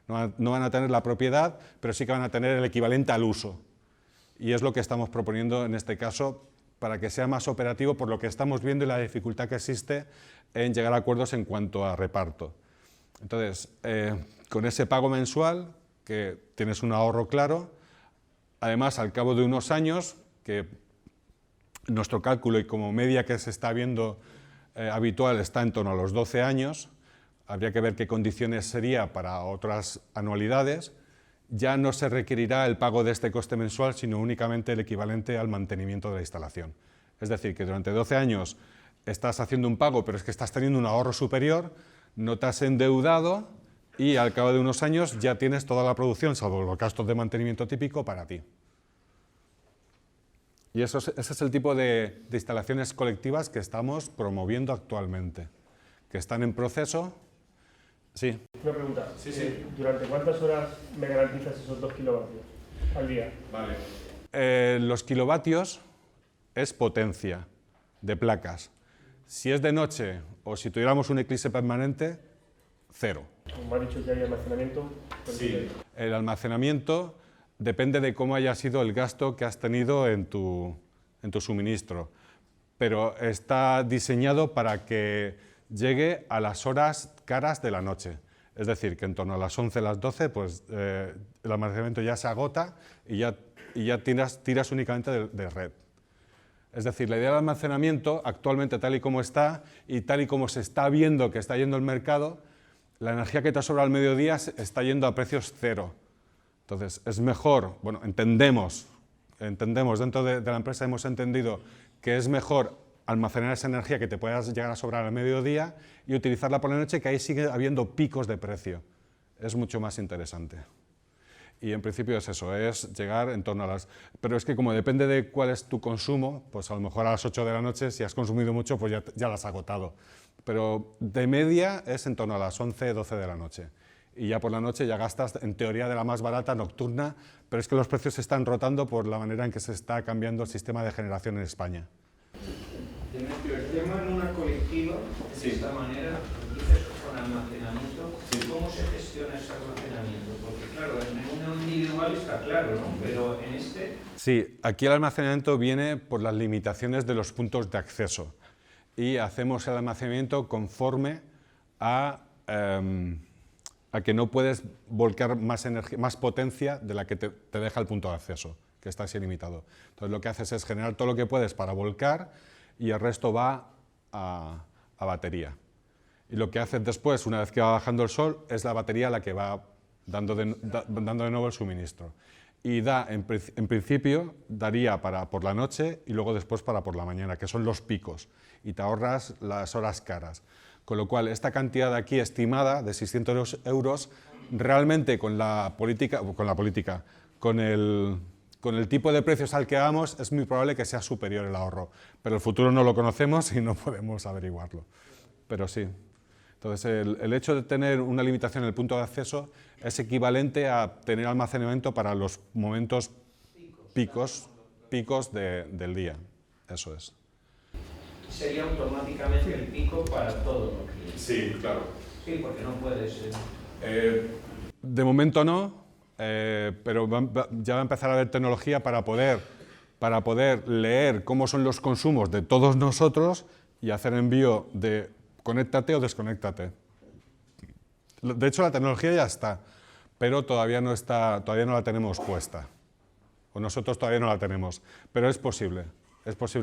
Speaker 1: no van a tener la propiedad, pero sí que van a tener el equivalente al uso. Y es lo que estamos proponiendo en este caso para que sea más operativo, por lo que estamos viendo y la dificultad que existe en llegar a acuerdos en cuanto a reparto. Entonces, con ese pago mensual, que tienes un ahorro claro, además, al cabo de unos años, que nuestro cálculo y como media que se está viendo habitual está en torno a los 12 años, habría que ver qué condiciones sería para otras anualidades, ya no se requerirá el pago de este coste mensual, sino únicamente el equivalente al mantenimiento de la instalación. Es decir, que durante 12 años estás haciendo un pago, pero es que estás teniendo un ahorro superior, no te has endeudado y al cabo de unos años ya tienes toda la producción, salvo los gastos de mantenimiento típico, para ti. Y ese es el tipo de instalaciones colectivas que estamos promoviendo actualmente, que están en proceso. Sí.
Speaker 3: Una pregunta.
Speaker 1: Sí.
Speaker 3: ¿Durante cuántas horas me garantizas esos 2 kilovatios al día?
Speaker 1: Vale. Los kilovatios es potencia de placas. Si es de noche o si tuviéramos un eclipse permanente, 0.
Speaker 3: Como me ha dicho que hay almacenamiento.
Speaker 1: Sí. El almacenamiento depende de cómo haya sido el gasto que has tenido en tu suministro, pero está diseñado para que llegue a las horas caras de la noche. Es decir, que en torno a las 11, las 12, pues el almacenamiento ya se agota y ya tiras únicamente de red. Es decir, la idea del almacenamiento, actualmente tal y como está y tal y como se está viendo que está yendo el mercado, la energía que te sobra al mediodía está yendo a precios cero. Entonces, es mejor, bueno, entendemos dentro de la empresa, hemos entendido que es mejor almacenar esa energía que te pueda llegar a sobrar al mediodía y utilizarla por la noche, que ahí sigue habiendo picos de precio. Es mucho más interesante. Y en principio es eso, es llegar en torno a las... Pero es que como depende de cuál es tu consumo, pues a lo mejor a las 8 de la noche, si has consumido mucho, pues ya lo has agotado. Pero de media es en torno a las 11, 12 de la noche. Y ya por la noche ya gastas, en teoría, de la más barata, nocturna, pero es que los precios se están rotando por la manera en que se está cambiando el sistema de generación en España.
Speaker 2: Demetrio, el tema en una colectiva, de esta manera, dices con almacenamiento, ¿cómo se gestiona ese almacenamiento? Porque claro, en una individual está claro, ¿no? Pero en este...
Speaker 1: Sí, aquí el almacenamiento viene por las limitaciones de los puntos de acceso y hacemos el almacenamiento conforme a que no puedes volcar más potencia de la que te deja el punto de acceso, que está así limitado. Entonces lo que haces es generar todo lo que puedes para volcar y el resto va a batería. Y lo que haces después, una vez que va bajando el sol, es la batería la que va dando de nuevo el suministro. Y en principio daría para por la noche y luego después para por la mañana, que son los picos, y te ahorras las horas caras. Con lo cual, esta cantidad de aquí estimada, de 600 euros, realmente con el tipo de precios al que vamos, es muy probable que sea superior el ahorro. Pero el futuro no lo conocemos y no podemos averiguarlo. Pero sí. Entonces, el hecho de tener una limitación en el punto de acceso es equivalente a tener almacenamiento para los momentos picos del día. Eso es.
Speaker 2: Sería automáticamente el pico para todos los clientes.
Speaker 1: Sí, claro.
Speaker 2: Sí, porque no puedes...
Speaker 1: De momento no, pero ya va a empezar a haber tecnología para poder leer cómo son los consumos de todos nosotros y hacer envío de conéctate o desconéctate. De hecho, la tecnología ya está, pero todavía no la tenemos puesta. O nosotros todavía no la tenemos, pero es posible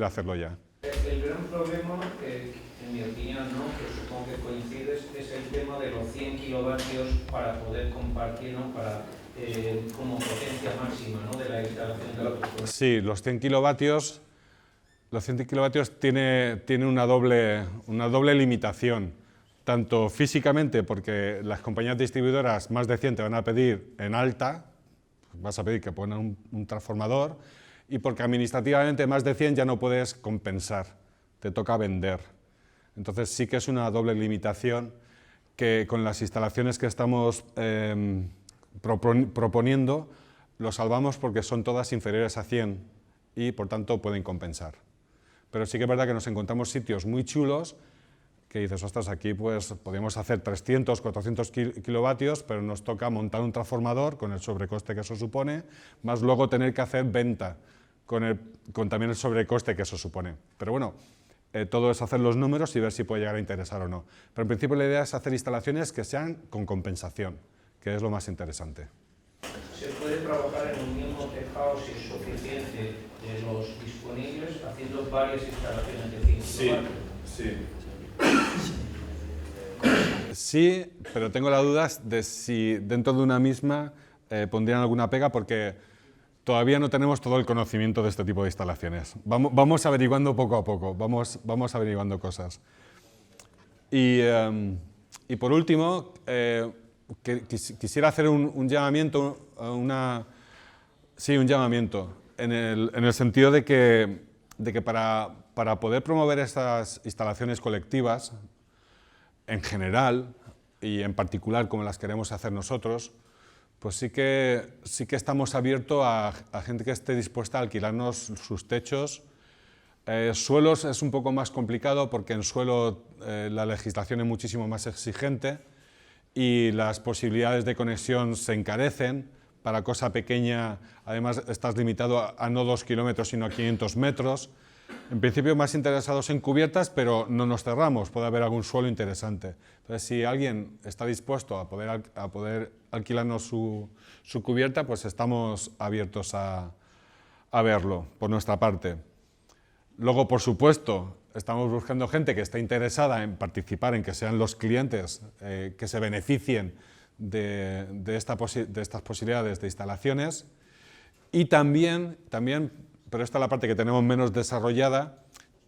Speaker 1: hacerlo ya.
Speaker 2: El gran problema, en mi opinión, ¿no?, que supongo que coincides, es el tema de los 100 kilovatios para poder compartir, ¿no?, como potencia máxima, ¿no?, de la instalación de la autoconsumo.
Speaker 1: Sí, los 100 kilovatios tiene una doble limitación, tanto físicamente, porque las compañías distribuidoras más de 100 te van a pedir en alta, vas a pedir que pongan un transformador, y porque administrativamente más de 100 ya no puedes compensar, te toca vender. Entonces sí que es una doble limitación que con las instalaciones que estamos proponiendo lo salvamos porque son todas inferiores a 100 y por tanto pueden compensar. Pero sí que es verdad que nos encontramos sitios muy chulos que dices, ostras, aquí pues podemos hacer 300, 400 kilovatios, pero nos toca montar un transformador con el sobrecoste que eso supone, más luego tener que hacer venta con también el sobrecoste que eso supone. Pero bueno, todo es hacer los números y ver si puede llegar a interesar o no. Pero en principio la idea es hacer instalaciones que sean con compensación, que es lo más interesante.
Speaker 2: ¿Se puede trabajar en un mismo tejado si es suficiente de los disponibles haciendo varias instalaciones de 5 kilovatios?
Speaker 1: Sí. Sí, pero tengo la duda de si dentro de una misma pondrían alguna pega porque todavía no tenemos todo el conocimiento de este tipo de instalaciones. Vamos averiguando poco a poco, vamos averiguando cosas. Y por último, quisiera hacer un llamamiento, un llamamiento, en el sentido de que para poder promover estas instalaciones colectivas, en general y en particular como las queremos hacer nosotros, pues sí que estamos abiertos a gente que esté dispuesta a alquilarnos sus techos. Suelos es un poco más complicado porque en suelo la legislación es muchísimo más exigente y las posibilidades de conexión se encarecen. Para cosa pequeña, además, estás limitado a no 2 kilómetros, sino a 500 metros. En principio, más interesados en cubiertas, pero no nos cerramos, puede haber algún suelo interesante. Entonces, si alguien está dispuesto a poder alquilarnos su cubierta, pues estamos abiertos a verlo, por nuestra parte. Luego, por supuesto, estamos buscando gente que esté interesada en participar, en que sean los clientes que se beneficien de estas posibilidades de instalaciones. Y también, pero esta es la parte que tenemos menos desarrollada,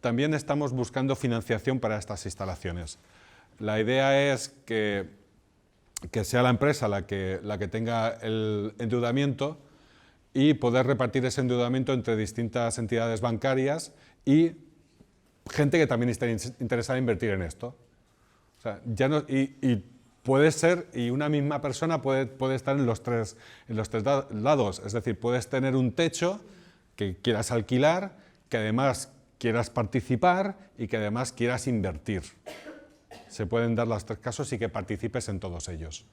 Speaker 1: también estamos buscando financiación para estas instalaciones. La idea es que sea la empresa la que tenga el endeudamiento y poder repartir ese endeudamiento entre distintas entidades bancarias y gente que también esté interesada en invertir en esto. O sea, puede ser, y una misma persona puede estar en los tres lados, es decir, puedes tener un techo que quieras alquilar, que además quieras participar y que además quieras invertir. Se pueden dar los tres casos y que participes en todos ellos.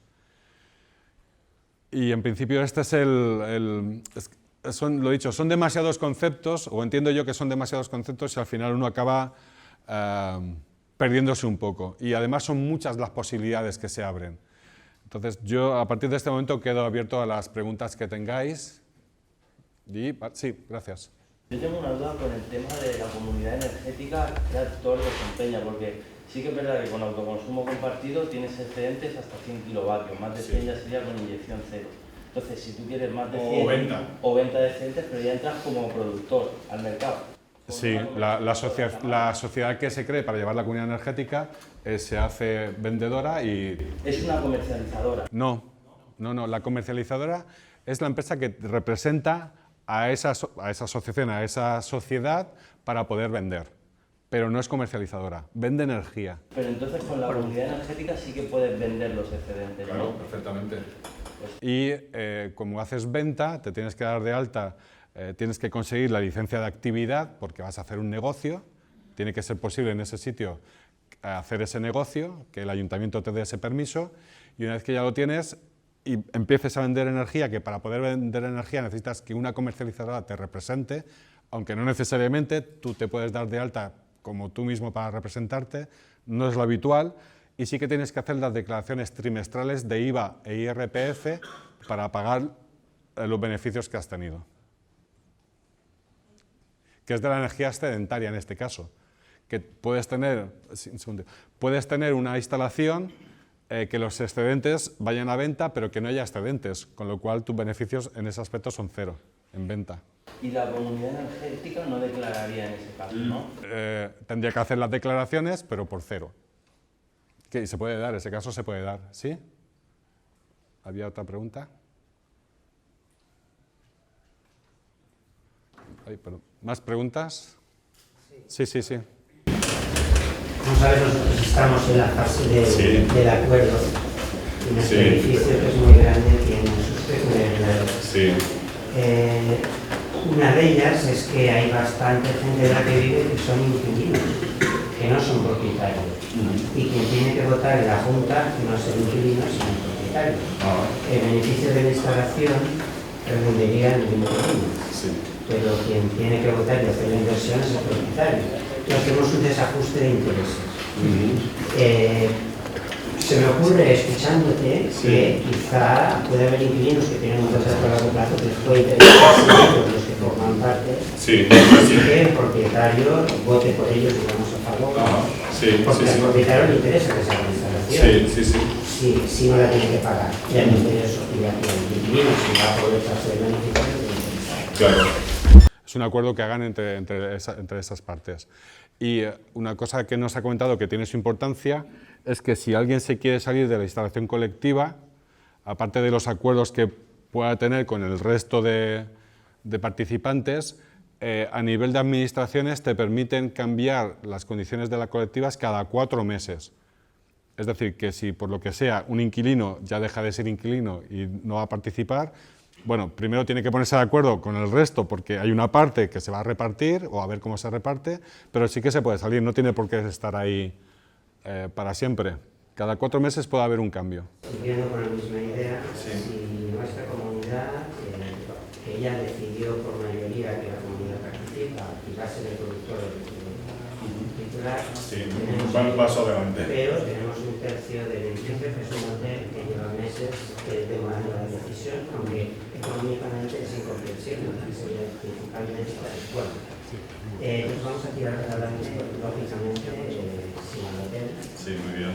Speaker 1: Y en principio este es lo dicho, son demasiados conceptos, o entiendo yo que son demasiados conceptos y al final uno acaba perdiéndose un poco. Y además son muchas las posibilidades que se abren. Entonces yo a partir de este momento quedo abierto a las preguntas que tengáis. Sí, gracias.
Speaker 4: Yo tengo una duda con el tema de la comunidad energética, qué actor desempeña, porque sí que es verdad que con autoconsumo compartido tienes excedentes hasta 100 kilovatios, más de 100 ya sería con inyección cero. Entonces, si tú quieres más de 100 o venta de excedentes, pero ya entras como productor al mercado.
Speaker 1: Sí, la sociedad que se cree para llevar la comunidad energética se hace vendedora y...
Speaker 4: ¿Es una comercializadora?
Speaker 1: No, la comercializadora es la empresa que representa a esa asociación, a esa sociedad para poder vender, pero no es comercializadora, vende energía.
Speaker 4: Pero entonces con la comunidad energética sí que puedes vender los excedentes,
Speaker 1: claro,
Speaker 4: ¿no?
Speaker 1: Perfectamente. Y como haces venta, te tienes que dar de alta, tienes que conseguir la licencia de actividad porque vas a hacer un negocio, tiene que ser posible en ese sitio hacer ese negocio, que el ayuntamiento te dé ese permiso, y una vez que ya lo tienes, y empieces a vender energía, que para poder vender energía necesitas que una comercializadora te represente, aunque no necesariamente tú te puedes dar de alta como tú mismo para representarte, no es lo habitual, y sí que tienes que hacer las declaraciones trimestrales de IVA e IRPF para pagar los beneficios que has tenido. Que es de la energía excedentaria en este caso, que puedes tener una instalación que los excedentes vayan a venta, pero que no haya excedentes, con lo cual tus beneficios en ese aspecto son cero en venta.
Speaker 4: Y la comunidad energética no declararía en ese caso, ¿no?
Speaker 1: Tendría que hacer las declaraciones, pero por cero. ¿Qué se puede dar? Ese caso se puede dar, ¿sí? ¿Había otra pregunta? Ay, perdón. ¿Más preguntas? Sí.
Speaker 5: Como sabes, nosotros estamos en la fase del acuerdo. Y nuestro edificio, que es muy grande, tiene sus peculiaridades.
Speaker 1: Sí.
Speaker 5: Una de ellas es que hay bastante gente de la que vive que son inquilinos, que no son propietarios. Y quien tiene que votar en la Junta no es el inquilino, sino el propietario. El beneficio de la instalación redundaría en el inquilino. Pero quien tiene que votar y hacer la inversión es el propietario. Entonces tenemos un desajuste de intereses. Se me ocurre, escuchándote, que quizá puede haber inquilinos que tienen un contrato a largo plazo que les puede interesar por los que forman parte, así que el propietario vote por ellos, digamos, a favor, porque al propietario le interesa que se haga la instalación, si no la tiene que pagar, y al interés y al inquilino, si va a aprovecharse del beneficio, le interesa.
Speaker 1: Claro. Es un acuerdo que hagan entre esas partes. Y una cosa que nos ha comentado que tiene su importancia es que si alguien se quiere salir de la instalación colectiva, aparte de los acuerdos que pueda tener con el resto de participantes, a nivel de administraciones te permiten cambiar las condiciones de las colectivas cada 4 meses. Es decir, que si por lo que sea un inquilino ya deja de ser inquilino y no va a participar, bueno, primero tiene que ponerse de acuerdo con el resto porque hay una parte que se va a repartir o a ver cómo se reparte, pero sí que se puede salir, no tiene por qué estar ahí para siempre. Cada 4 meses puede haber un cambio.
Speaker 5: Siguiendo con la misma idea, si nuestra comunidad, que ella decidió por mayoría que la comunidad participa y va a ser el productor titular,
Speaker 1: va un paso adelante.
Speaker 5: Pero tenemos un tercio del edificio que es un hotel que lleva meses demorando la decisión, aunque económicamente es incomprensible, sería principalmente para el pueblo. Entonces vamos a tirar adelante, lógicamente, sin el hotel.
Speaker 1: Sí, muy bien.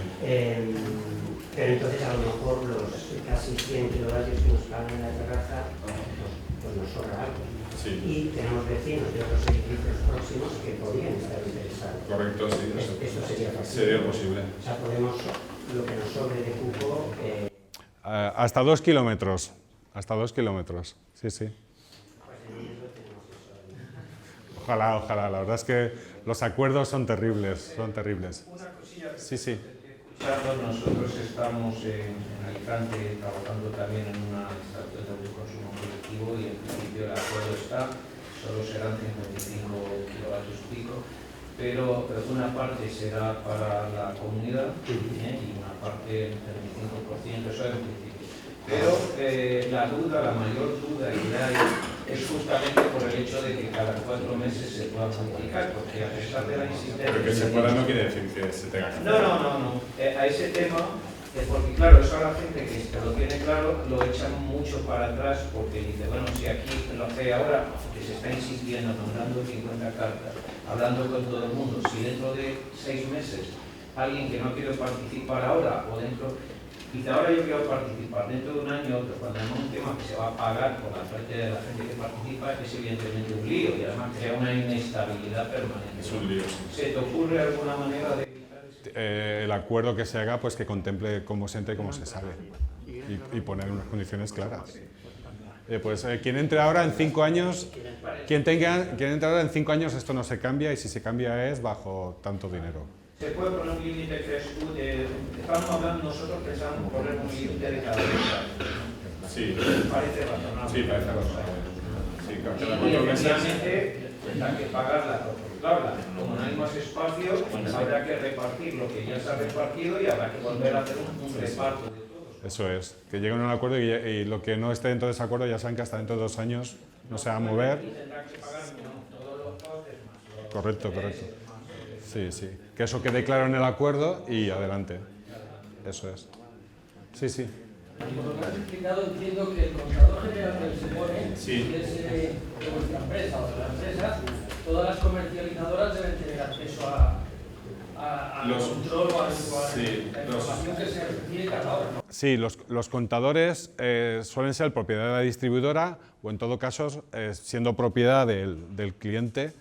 Speaker 5: Pero entonces a lo mejor los casi 100 kilovatios que nos caben en la terraza, pues nos sobra algo. Y tenemos vecinos de otros edificios próximos que podrían estar interesados.
Speaker 1: Correcto, sí.
Speaker 5: Esto sería posible.
Speaker 1: Sería posible.
Speaker 5: O sea, podemos, lo que nos sobre de cupo...
Speaker 1: hasta 2 kilómetros. Hasta 2 kilómetros. Sí. Ojalá, ojalá. La verdad es que los acuerdos son terribles, son terribles.
Speaker 2: Una cosilla.
Speaker 1: Sí.
Speaker 2: Nosotros estamos en Alicante trabajando también en una estación de autoconsumo colectivo y en principio el acuerdo está, solo serán 55 kilovatios pico, pero una parte será para la comunidad y una parte, el 35%, eso es en principio. Pero la mayor duda que hay es justamente por el hecho de que cada 4 meses se pueda modificar, porque a pesar de la insistencia...
Speaker 1: Pero que se pueda no quiere decir que se tenga que hacer.
Speaker 2: No. A ese tema, porque claro, eso a la gente que lo tiene claro, lo echan mucho para atrás, porque dice, bueno, si aquí lo hace ahora, que se está insistiendo, mandando 50 cartas, hablando con todo el mundo, si dentro de 6 meses alguien que no quiere participar ahora, o dentro... Dice, ahora yo quiero participar, dentro de un año otro, cuando hay un tema que se va a pagar por la parte de la gente que participa, es evidentemente un lío y además crea una inestabilidad permanente.
Speaker 1: Es un lío, sí.
Speaker 2: ¿Se te ocurre alguna manera de evitar eso?
Speaker 1: El acuerdo que se haga, pues que contemple cómo se entra y cómo se sale y poner unas condiciones claras. Quien entre ahora en 5 años, quien entre ahora en 5 años esto no se cambia y si se cambia es bajo tanto dinero.
Speaker 2: ¿Se puede poner un límite, crees tú? Estamos hablando, nosotros pensamos poner un límite de cada vez.
Speaker 1: Sí.
Speaker 2: Parece razonable.
Speaker 1: Sí, parece razonable. Sí,
Speaker 2: y efectivamente tendrá que pagarla. Claro, como no hay más espacio, habrá que repartir lo que ya se ha repartido y habrá que volver a hacer un reparto de todos.
Speaker 1: Eso es, que lleguen a un acuerdo y lo que no esté dentro de ese acuerdo ya saben que hasta dentro de 2 años no se va a mover.
Speaker 2: Y tendrá que pagar todos los costes más.
Speaker 1: Correcto. Sí. Que eso quede claro en el acuerdo y adelante. Eso es. Sí.
Speaker 6: Por lo que has explicado, entiendo que el contador general que se pone,
Speaker 1: Sí.
Speaker 6: que es de vuestra empresa o de la empresa, todas las comercializadoras deben tener acceso al control o a la información que se requiere cada hora.
Speaker 1: Sí, los contadores suelen ser propiedad de la distribuidora o en todo caso, siendo propiedad del cliente,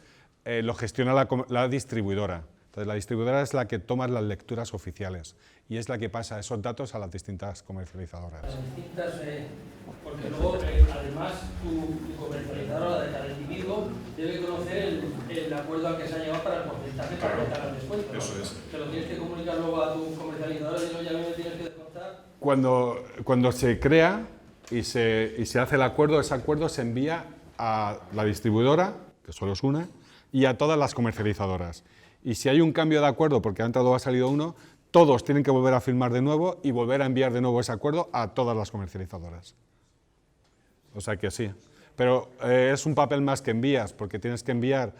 Speaker 1: lo gestiona la distribuidora. Entonces, la distribuidora es la que toma las lecturas oficiales y es la que pasa esos datos a las distintas comercializadoras.
Speaker 6: Las distintas, porque luego, además, tu comercializadora, la de cada individuo, debe conocer el acuerdo al que se ha llegado para el porcentaje para que te hagan descuento, ¿no?
Speaker 1: Eso es.
Speaker 6: Te lo tienes que comunicar luego a tu comercializadora y luego ya me tienes que descontar.
Speaker 1: Cuando se crea, y se hace el acuerdo. Ese acuerdo se envía a la distribuidora, que solo es una, y a todas las comercializadoras. Y si hay un cambio de acuerdo, porque ha entrado o ha salido uno, todos tienen que volver a firmar de nuevo y volver a enviar de nuevo ese acuerdo a todas las comercializadoras. O sea que sí. Pero es un papel más que envías, porque tienes que entregar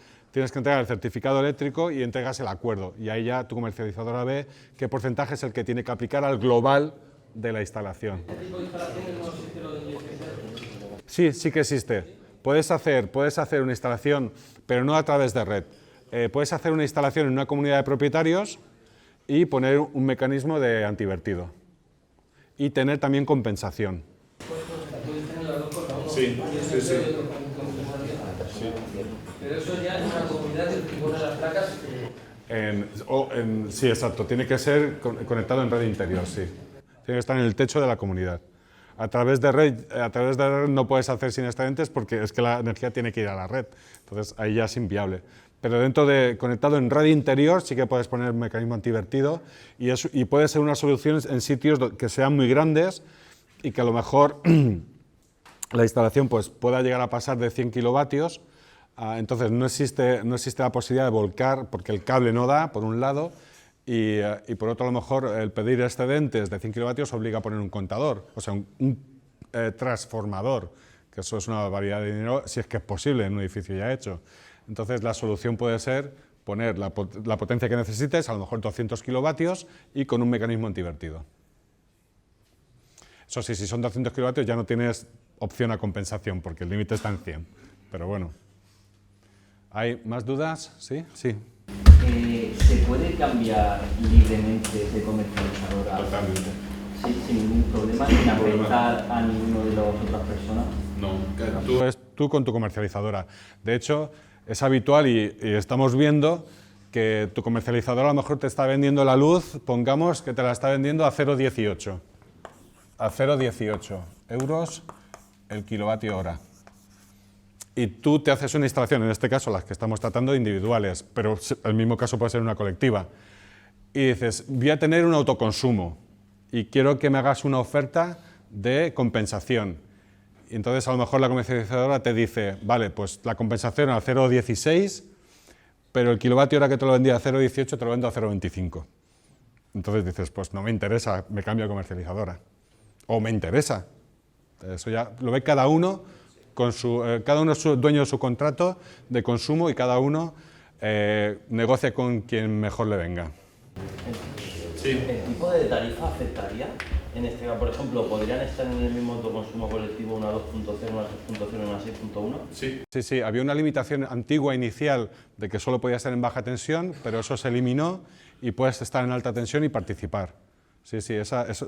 Speaker 1: el certificado eléctrico y entregas el acuerdo. Y ahí ya tu comercializadora ve qué porcentaje es el que tiene que aplicar al global de la instalación.
Speaker 6: ¿Este tipo de instalaciones no existe lo de inyección cero?
Speaker 1: Sí, sí que existe. Puedes hacer una instalación, pero no a través de red. Puedes hacer una instalación en una comunidad de propietarios y poner un mecanismo de antivertido. Y tener también compensación.
Speaker 6: Puedes tener las dos cosas, uno
Speaker 1: Sí,
Speaker 6: inyección
Speaker 1: sí,
Speaker 6: cero
Speaker 1: sí.
Speaker 6: y otro con compensación. Pero eso ya es una comunidad que pone las placas.
Speaker 1: Sí, exacto. Tiene que ser conectado en red interior, sí. Tiene que estar en el techo de la comunidad. A través de red no puedes hacer sin excedentes porque es que la energía tiene que ir a la red. Entonces ahí ya es inviable. Pero conectado en red interior sí que puedes poner mecanismo antivertido y puede ser una solución en sitios que sean muy grandes y que a lo mejor la instalación pues, pueda llegar a pasar de 100 kilovatios. Entonces no existe la posibilidad de volcar porque el cable no da, por un lado, y por otro a lo mejor el pedir excedentes de 100 kilovatios obliga a poner un contador, o sea, un transformador, que eso es una barbaridad de dinero si es que es posible en un edificio ya hecho. Entonces la solución puede ser poner la potencia que necesites, a lo mejor 200 kilovatios, y con un mecanismo antivertido. Eso sí, si son 200 kilovatios ya no tienes opción a compensación, porque el límite está en 100, pero bueno. ¿Hay más dudas? ¿Sí? Sí.
Speaker 4: ¿Se puede cambiar libremente de comercializadora?
Speaker 1: Totalmente.
Speaker 4: Sí, sin ningún problema, sin afectar a ninguno de las otras personas.
Speaker 1: No, tú con tu comercializadora. De hecho, es habitual y estamos viendo que tu comercializadora a lo mejor te está vendiendo la luz, pongamos que te la está vendiendo a 0,18. A 0,18 euros el kilovatio hora. Y tú te haces una instalación, en este caso las que estamos tratando individuales, pero el mismo caso puede ser una colectiva. Y dices, voy a tener un autoconsumo y quiero que me hagas una oferta de compensación. Y entonces a lo mejor la comercializadora te dice, vale, pues la compensación a 0,16, pero el kilovatio hora que te lo vendía a 0,18 te lo vendo a 0,25. Entonces dices, pues no me interesa, me cambio de comercializadora. O me interesa. Eso ya lo ve cada uno. Cada uno es dueño de su contrato de consumo y cada uno negocia con quien mejor le venga.
Speaker 4: Sí. ¿El tipo de tarifa afectaría? En este caso, por ejemplo, ¿podrían estar en el mismo autoconsumo colectivo una 2.0, una 3.0 y una 6.1?
Speaker 1: Sí. Sí, había una limitación antigua inicial de que solo podía ser en baja tensión, pero eso se eliminó y puedes estar en alta tensión y participar. Sí, esa es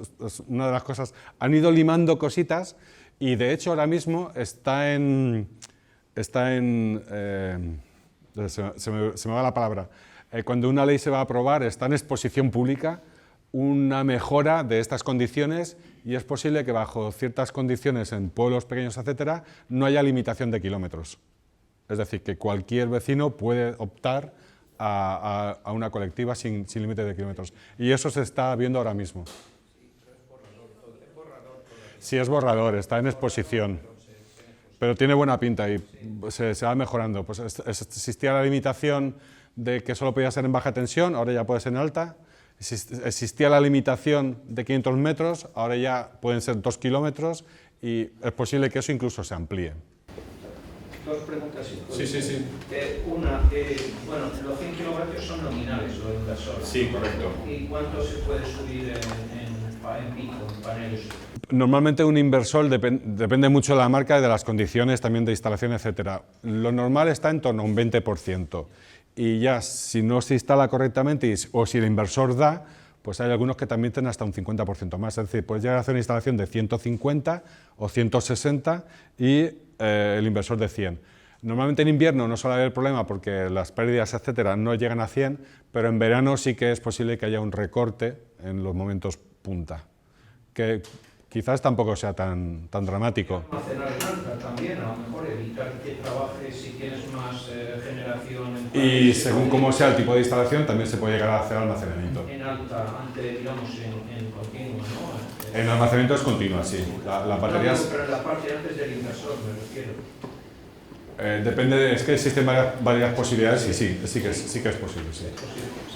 Speaker 1: una de las cosas. Han ido limando cositas. Y de hecho ahora mismo está en se me va la palabra, cuando una ley se va a aprobar está en exposición pública una mejora de estas condiciones y es posible que bajo ciertas condiciones en pueblos pequeños, etcétera, no haya limitación de kilómetros. Es decir, que cualquier vecino puede optar a una colectiva sin límite de kilómetros. Y eso se está viendo ahora mismo. Sí, es borrador, está en exposición, pero tiene buena pinta y se va mejorando. Pues existía la limitación de que solo podía ser en baja tensión, ahora ya puede ser en alta. Existía la limitación de 500 metros, ahora ya pueden ser 2 kilómetros y es posible que eso incluso se amplíe.
Speaker 2: Dos preguntas.
Speaker 1: Sí.
Speaker 2: Una, bueno, los 100 kilovatios son nominales, lo inversor.
Speaker 1: Sí, correcto.
Speaker 2: ¿Y cuánto se puede subir en pico, en paneles?
Speaker 1: Normalmente un inversor depende mucho de la marca y de las condiciones también de instalación, etcétera. Lo normal está en torno a un 20%. Y ya, si no se instala correctamente o si el inversor da, pues hay algunos que también tienen hasta un 50% más. Es decir, puedes llegar a hacer una instalación de 150 o 160 y el inversor de 100. Normalmente en invierno no suele haber problema porque las pérdidas, etcétera, no llegan a 100, pero en verano sí que es posible que haya un recorte en los momentos punta. Que quizás tampoco sea tan dramático.
Speaker 2: Almacenar en alta también, a lo mejor evitar que trabajes si tienes más generación.
Speaker 1: Y según cómo sea el tipo de instalación, también se puede llegar a hacer almacenamiento.
Speaker 2: En alta, digamos, en continuo, ¿no?
Speaker 1: En almacenamiento es continua, sí. Las baterías...
Speaker 2: Pero en la parte antes del inversor, me refiero.
Speaker 1: Depende, es que existen varias posibilidades y sí que es posible, sí.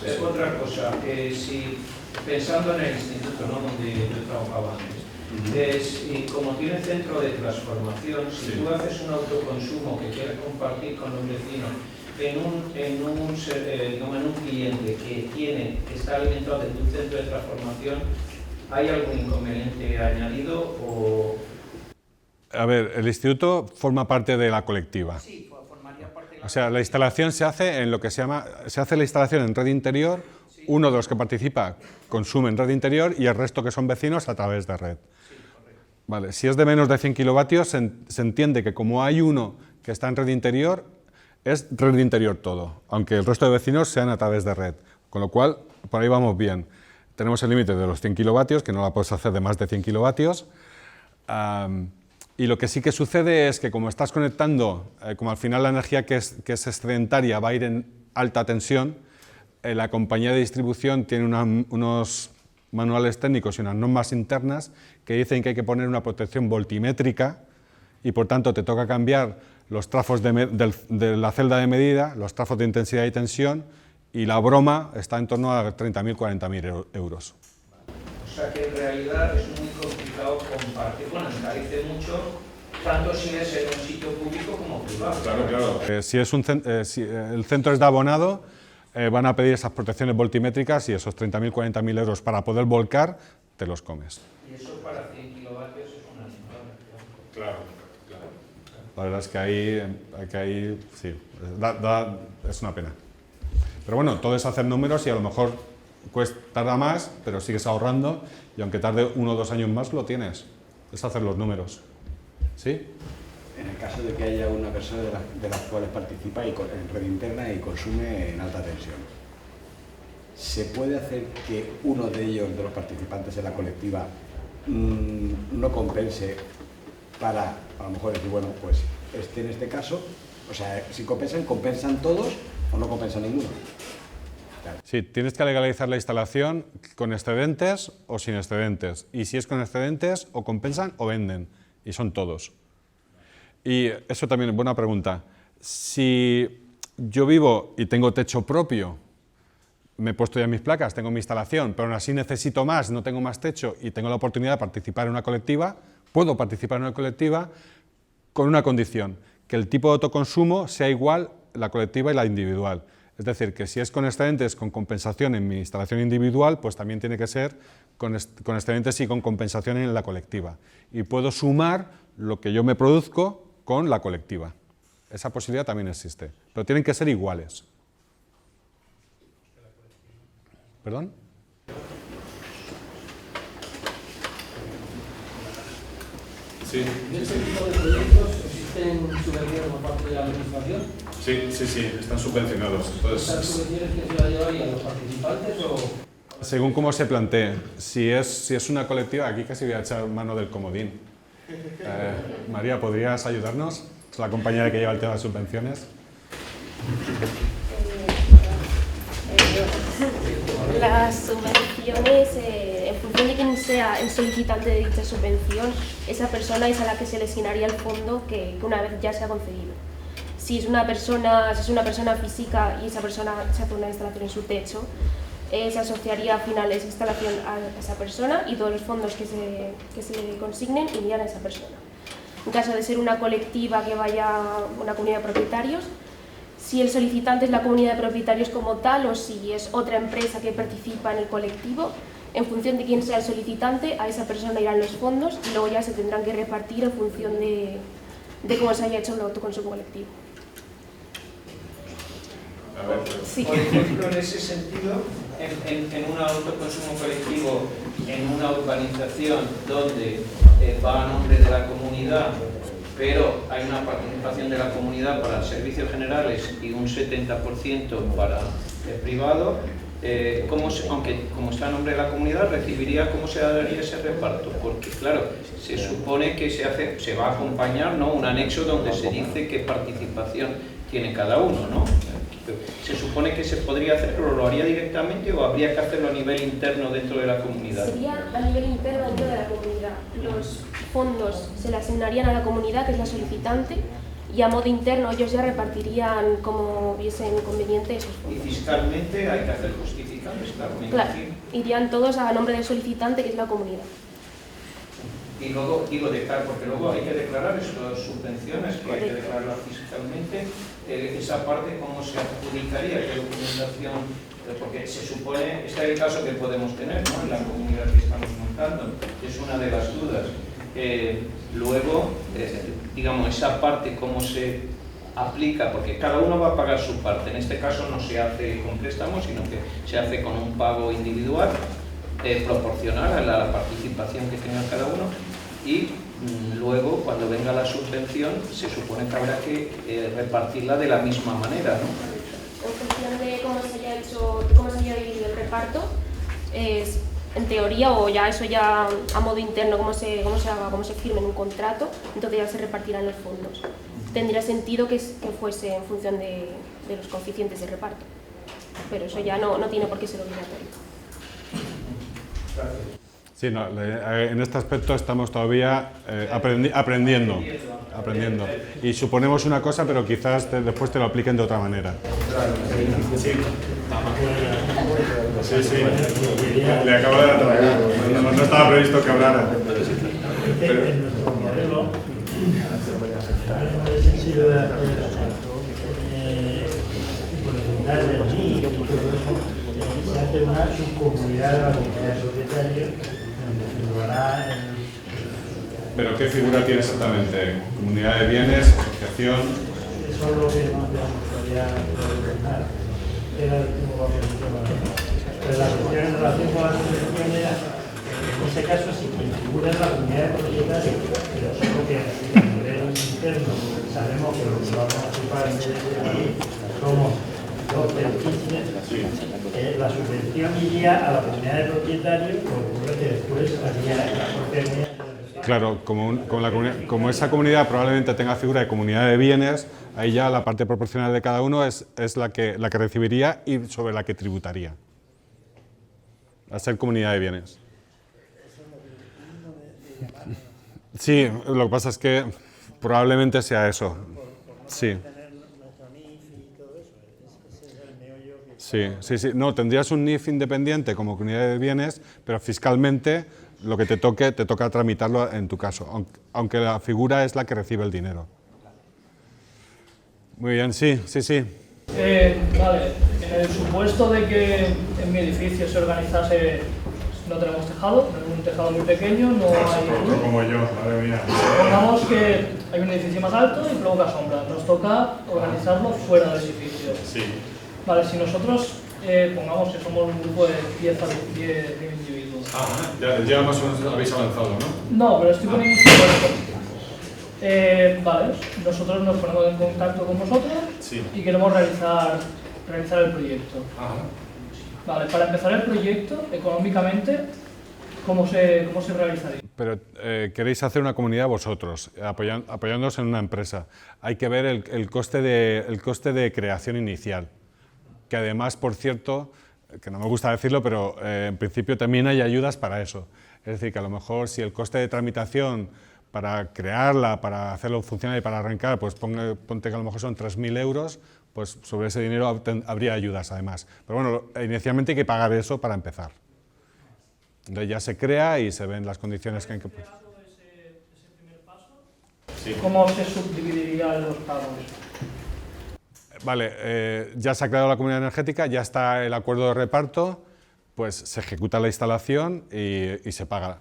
Speaker 2: Es otra cosa, si pensando en el instituto, ¿no?, donde yo trabajaba antes, y como tiene centro de transformación, si tú haces un autoconsumo que quieres compartir con un vecino en un cliente que está alimentado de tu centro de transformación, ¿hay algún inconveniente añadido o...?
Speaker 1: A ver, el instituto forma parte de la colectiva.
Speaker 2: Sí, formaría parte de la...
Speaker 1: O sea, la instalación se hace en lo que se hace la instalación en red interior, uno de los que participa consume en red interior y el resto que son vecinos a través de red. Vale, si es de menos de 100 kilovatios, se entiende que como hay uno que está en red interior, es red interior todo, aunque el resto de vecinos sean a través de red. Con lo cual, por ahí vamos bien. Tenemos el límite de los 100 kilovatios, que no la puedes hacer de más de 100 kilovatios. Y lo que sí que sucede es que como estás conectando, como al final la energía que es excedentaria va a ir en alta tensión, la compañía de distribución tiene unos manuales técnicos y unas normas internas que dicen que hay que poner una protección voltimétrica y por tanto te toca cambiar los trafos de la celda de medida, los trafos de intensidad y tensión, y la broma está en torno a 30.000, 40.000 euros.
Speaker 2: O sea que en realidad es muy complicado compartir, bueno, encarece mucho, tanto si es en un sitio público como privado.
Speaker 1: Claro. Si el centro es de abonado, van a pedir esas protecciones voltimétricas y esos 30.000, 40.000 euros para poder volcar, te los comes.
Speaker 2: Y eso para 100 kilovatios es una animada.
Speaker 1: Claro. La verdad es que ahí sí, es una pena. Pero bueno, todo es hacer números y a lo mejor tarda más, pero sigues ahorrando y aunque tarde 1 o 2 años más, lo tienes. Es hacer los números. ¿Sí?
Speaker 7: En el caso de que haya una persona de las cuales participa en red interna y consume en alta tensión, ¿se puede hacer que uno de ellos, de los participantes en la colectiva, no compense para, a lo mejor decir, bueno, pues en este caso, o sea, si compensan todos o no compensa ninguno? Claro.
Speaker 1: Sí, tienes que legalizar la instalación con excedentes o sin excedentes. Y si es con excedentes, o compensan o venden. Y son todos. Y eso también es buena pregunta. Si yo vivo y tengo techo propio, me he puesto ya mis placas, tengo mi instalación, pero aún así necesito más, no tengo más techo y tengo la oportunidad de participar en una colectiva, puedo participar en una colectiva con una condición, que el tipo de autoconsumo sea igual la colectiva y la individual. Es decir, que si es con excedentes con compensación en mi instalación individual, pues también tiene que ser con excedentes y con compensación en la colectiva. Y puedo sumar lo que yo me produzco con la colectiva. Esa posibilidad también existe, pero tienen que ser iguales. ¿Perdón? Sí.
Speaker 6: ¿En este tipo de proyectos existen subvenciones por parte de la administración?
Speaker 1: Sí, están subvencionados.
Speaker 6: ¿Estas subvenciones que se las llevarían los participantes o...?
Speaker 1: Según cómo se plantee, si es una colectiva, aquí casi voy a echar mano del comodín. María, ¿podrías ayudarnos? Es la compañera que lleva el tema de subvenciones.
Speaker 8: Las subvenciones, en función de quién sea el solicitante de dicha subvención, esa persona es a la que se le asignaría el fondo que una vez ya se ha concedido. Si es una persona física y esa persona se hace una instalación en su techo, se asociaría al final esa instalación a esa persona y todos los fondos que se le consignen irían a esa persona. En caso de ser una colectiva que vaya a una comunidad de propietarios, si el solicitante es la comunidad de propietarios como tal o si es otra empresa que participa en el colectivo, en función de quién sea el solicitante, a esa persona irán los fondos y luego ya se tendrán que repartir en función de cómo se haya hecho el autoconsumo colectivo.
Speaker 2: Sí. Por ejemplo, en ese sentido, en un autoconsumo colectivo, en una urbanización donde va a nombre de la comunidad, pero hay una participación de la comunidad para servicios generales y un 70% para el privado, aunque como está a nombre de la comunidad, recibiría, ¿cómo se daría ese reparto? Porque claro, se supone que se va a acompañar, ¿no?, un anexo donde se dice qué participación tiene cada uno, ¿no? ¿Se supone que se podría hacer, o lo haría directamente, o habría que hacerlo a nivel interno dentro de la comunidad?
Speaker 8: Sería a nivel interno dentro de la comunidad. Los fondos se le asignarían a la comunidad, que es la solicitante, y a modo interno ellos ya repartirían como viesen conveniente esos fondos.
Speaker 2: Y fiscalmente hay que hacer justificantes, claro, me
Speaker 8: Claro,
Speaker 2: imagino.
Speaker 8: irían todos a nombre del solicitante, que es la comunidad.
Speaker 2: Y luego, porque luego hay que declarar estas subvenciones, que hay que declararlas fiscalmente, esa parte cómo se adjudicaría, qué documentación, porque se supone, este es el caso que podemos tener, ¿no?, en la comunidad que estamos montando, es una de las dudas. Luego, digamos, esa parte cómo se aplica, porque cada uno va a pagar su parte, en este caso no se hace con préstamos, sino que se hace con un pago individual, proporcional a la participación que tenga cada uno, y luego cuando venga la subvención se supone que habrá que repartirla de la misma manera, ¿no?
Speaker 8: En función de cómo se haya dividido el reparto, es en teoría, o ya eso ya a modo interno, cómo se firme en un contrato, entonces ya se repartirán los fondos. Tendría sentido que fuese en función de los coeficientes de reparto, pero eso ya no tiene por qué ser obligatorio.
Speaker 1: Sí, no, en este aspecto estamos todavía aprendiendo. Y suponemos una cosa, pero quizás después te lo apliquen de otra manera. Sí, sí. Le acabo de atraer. No estaba previsto que hablara.
Speaker 9: En nuestro modelo, en el sentido de implementar el NIC y todo eso, se hace una subcomunidad de la comunidad de propietarios donde figurará el...
Speaker 1: ¿Pero qué figura tiene exactamente? ¿Comunidad de bienes? ¿Asociación?
Speaker 9: Eso es lo que nos gustaría implementar. Era el último papel que pero la cuestión en relación con la subvención era, en ese caso, si quien figura es la comunidad de propietarios, pero solo que a nivel interno sabemos que lo que vamos a ocupar en aquí somos 12 o 15, la subvención iría a la comunidad de propietarios, por lo que después haría la propia comunidad.
Speaker 1: Claro, como esa comunidad probablemente tenga figura de comunidad de bienes, ahí ya la parte proporcional de cada uno es la que recibiría y sobre la que tributaría. A ser comunidad de bienes. Sí, lo que pasa es que probablemente sea eso. Sí. Sí. No, tendrías un NIF independiente como comunidad de bienes, pero fiscalmente lo que te toca tramitarlo en tu caso, aunque la figura es la que recibe el dinero. Muy bien, sí.
Speaker 6: Vale, en el supuesto de que en mi edificio se organizase, no tenemos tejado, tenemos un tejado muy pequeño, no hay...
Speaker 1: Como yo, madre mía.
Speaker 6: Pongamos que hay un edificio más alto y provoca sombra, nos toca organizarlo fuera del edificio.
Speaker 1: Sí.
Speaker 6: Vale, si nosotros pongamos que somos un grupo de 10 individuos.
Speaker 1: Ya más o menos habéis avanzado, ¿no?
Speaker 6: No, pero estoy poniendo un supuesto. Vale, nosotros nos ponemos en contacto con vosotros y queremos realizar el proyecto. Vale, para empezar el proyecto, económicamente, ¿cómo se realizaría?
Speaker 1: Pero queréis hacer una comunidad vosotros, apoyándoos en una empresa. Hay que ver el coste de creación inicial, que además, por cierto, que no me gusta decirlo, pero en principio también hay ayudas para eso. Es decir, que a lo mejor si el coste de tramitación para crearla, para hacerlo funcionar y para arrancar, pues ponte que a lo mejor son 3.000 euros, pues sobre ese dinero habría ayudas además. Pero bueno, inicialmente hay que pagar eso para empezar. Entonces ya se crea y se ven las condiciones que hay que...
Speaker 6: ¿Ese primer paso? Sí. ¿Cómo se subdividirían los pagos?
Speaker 1: Vale, ya se ha creado la comunidad energética, ya está el acuerdo de reparto, pues se ejecuta la instalación y se paga.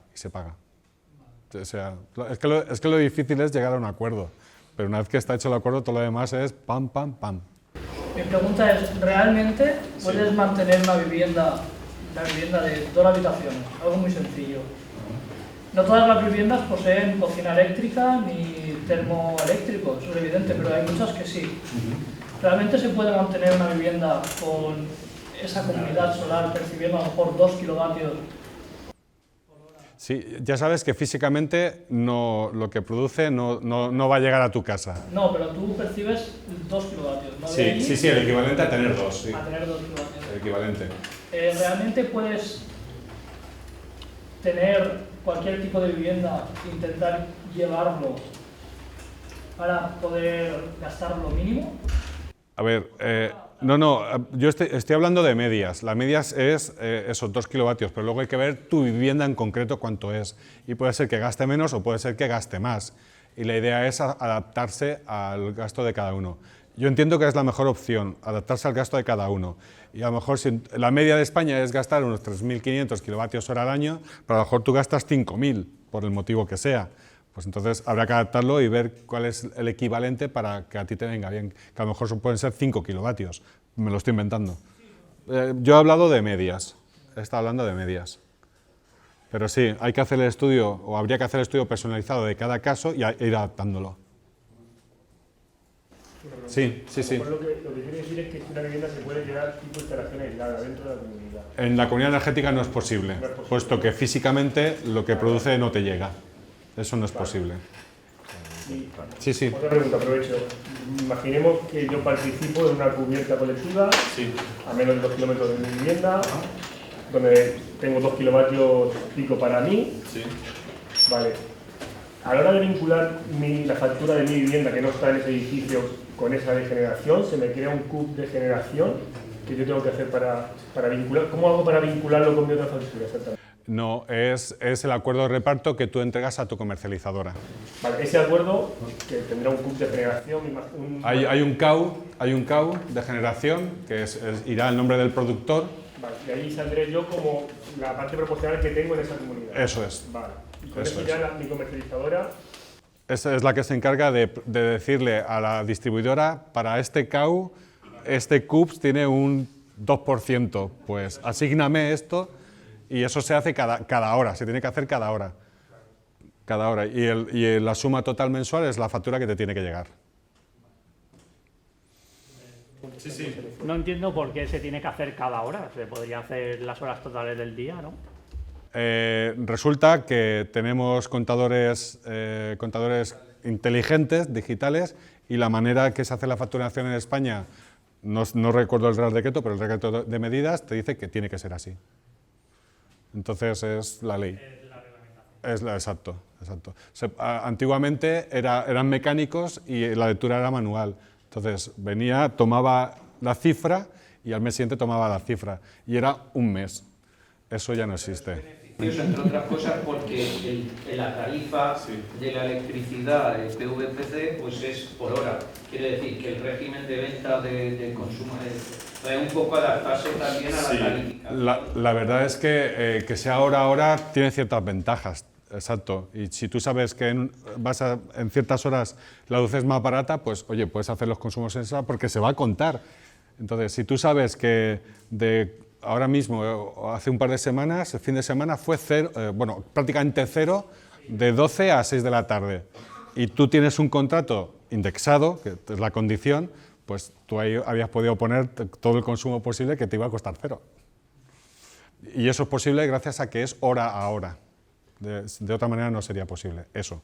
Speaker 1: O sea, es que lo difícil es llegar a un acuerdo, pero una vez que está hecho el acuerdo, todo lo demás es pam, pam, pam.
Speaker 6: Mi pregunta es, ¿realmente puedes mantener una vivienda de 2 habitaciones? Algo muy sencillo. No todas las viviendas poseen cocina eléctrica ni termoeléctrico, eso es evidente, pero hay muchas que sí. ¿Realmente se puede mantener una vivienda con esa comunidad solar percibiendo a lo mejor 2 kilovatios.
Speaker 1: Sí, ya sabes que físicamente lo que produce no va a llegar a tu casa.
Speaker 6: No, pero tú percibes 2 kilovatios, ¿no?
Speaker 1: Sí, el equivalente a tener 2. Sí.
Speaker 6: A tener 2 kilovatios.
Speaker 1: El equivalente.
Speaker 6: ¿Realmente puedes tener cualquier tipo de vivienda e intentar llevarlo para poder gastar lo mínimo?
Speaker 1: A ver, yo estoy hablando de medias. La medias es esos 2 kilovatios, pero luego hay que ver tu vivienda en concreto cuánto es. Y puede ser que gaste menos o puede ser que gaste más. Y la idea es adaptarse al gasto de cada uno. Yo entiendo que es la mejor opción, adaptarse al gasto de cada uno. Y a lo mejor si la media de España es gastar unos 3.500 kilovatios hora al año, pero a lo mejor tú gastas 5.000, por el motivo que sea. Pues entonces habrá que adaptarlo y ver cuál es el equivalente para que a ti te venga bien. Que a lo mejor pueden ser 5 kilovatios, me lo estoy inventando. Yo he hablado de medias, he estado hablando de medias. Pero sí, hay que hacer el estudio, o habría que hacer el estudio personalizado de cada caso y ir adaptándolo. Sí.
Speaker 3: Lo que quiere decir es que una vivienda se puede quedar tipo instalación aislada dentro de la comunidad.
Speaker 1: En la comunidad energética no es posible, puesto que físicamente lo que produce no te llega. Eso no es posible. Sí.
Speaker 3: Otra pregunta, aprovecho. Imaginemos que yo participo en una cubierta colectiva a menos de 2 kilómetros de mi vivienda, donde tengo 2 kilovatios pico para mí. Vale. A la hora de vincular la factura de mi vivienda, que no está en ese edificio, con esa de generación, se me crea un CUP de generación que yo tengo que hacer para vincular. ¿Cómo hago para vincularlo con mi otra factura exactamente?
Speaker 1: No, es el acuerdo de reparto que tú entregas a tu comercializadora.
Speaker 3: Vale, ese acuerdo que tendrá un CUP de generación.
Speaker 1: Hay un CAU de generación que irá el nombre del productor.
Speaker 3: Vale, y ahí saldré yo como la parte proporcional que tengo en esa comunidad.
Speaker 1: Eso es.
Speaker 3: Vale. Y con eso ya mi comercializadora.
Speaker 1: Esa es la que se encarga de decirle a la distribuidora, para este CAU, este CUPS tiene un 2%, pues asígname esto, y eso se hace cada hora, se tiene que hacer cada hora. Y la suma total mensual es la factura que te tiene que llegar. Sí.
Speaker 9: No entiendo por qué se tiene que hacer cada hora, se podría hacer las horas totales del día, ¿no?
Speaker 1: Resulta que tenemos contadores inteligentes, digitales, y la manera que se hace la facturación en España, no recuerdo el Real Decreto, pero el Decreto de Medidas te dice que tiene que ser así. Entonces es la ley. Exacto. Antiguamente eran mecánicos y la lectura era manual. Entonces venía, tomaba la cifra y al mes siguiente tomaba la cifra. Y era un mes. Eso ya no existe.
Speaker 2: Entre otras cosas porque la tarifa de la electricidad PVPC pues es por hora. Quiere decir que el régimen de venta de consumo es un poco adaptarse también a la tarifa.
Speaker 1: La verdad es que sea hora a hora tiene ciertas ventajas. Exacto. Y si tú sabes que en ciertas horas la luz es más barata, pues oye, puedes hacer los consumos en esa porque se va a contar. Entonces, si tú sabes que ahora mismo, hace un par de semanas, el fin de semana fue prácticamente cero, de 12 a 6 de la tarde. Y tú tienes un contrato indexado, que es la condición, pues tú ahí habías podido poner todo el consumo posible que te iba a costar cero. Y eso es posible gracias a que es hora a hora. De otra manera no sería posible, eso.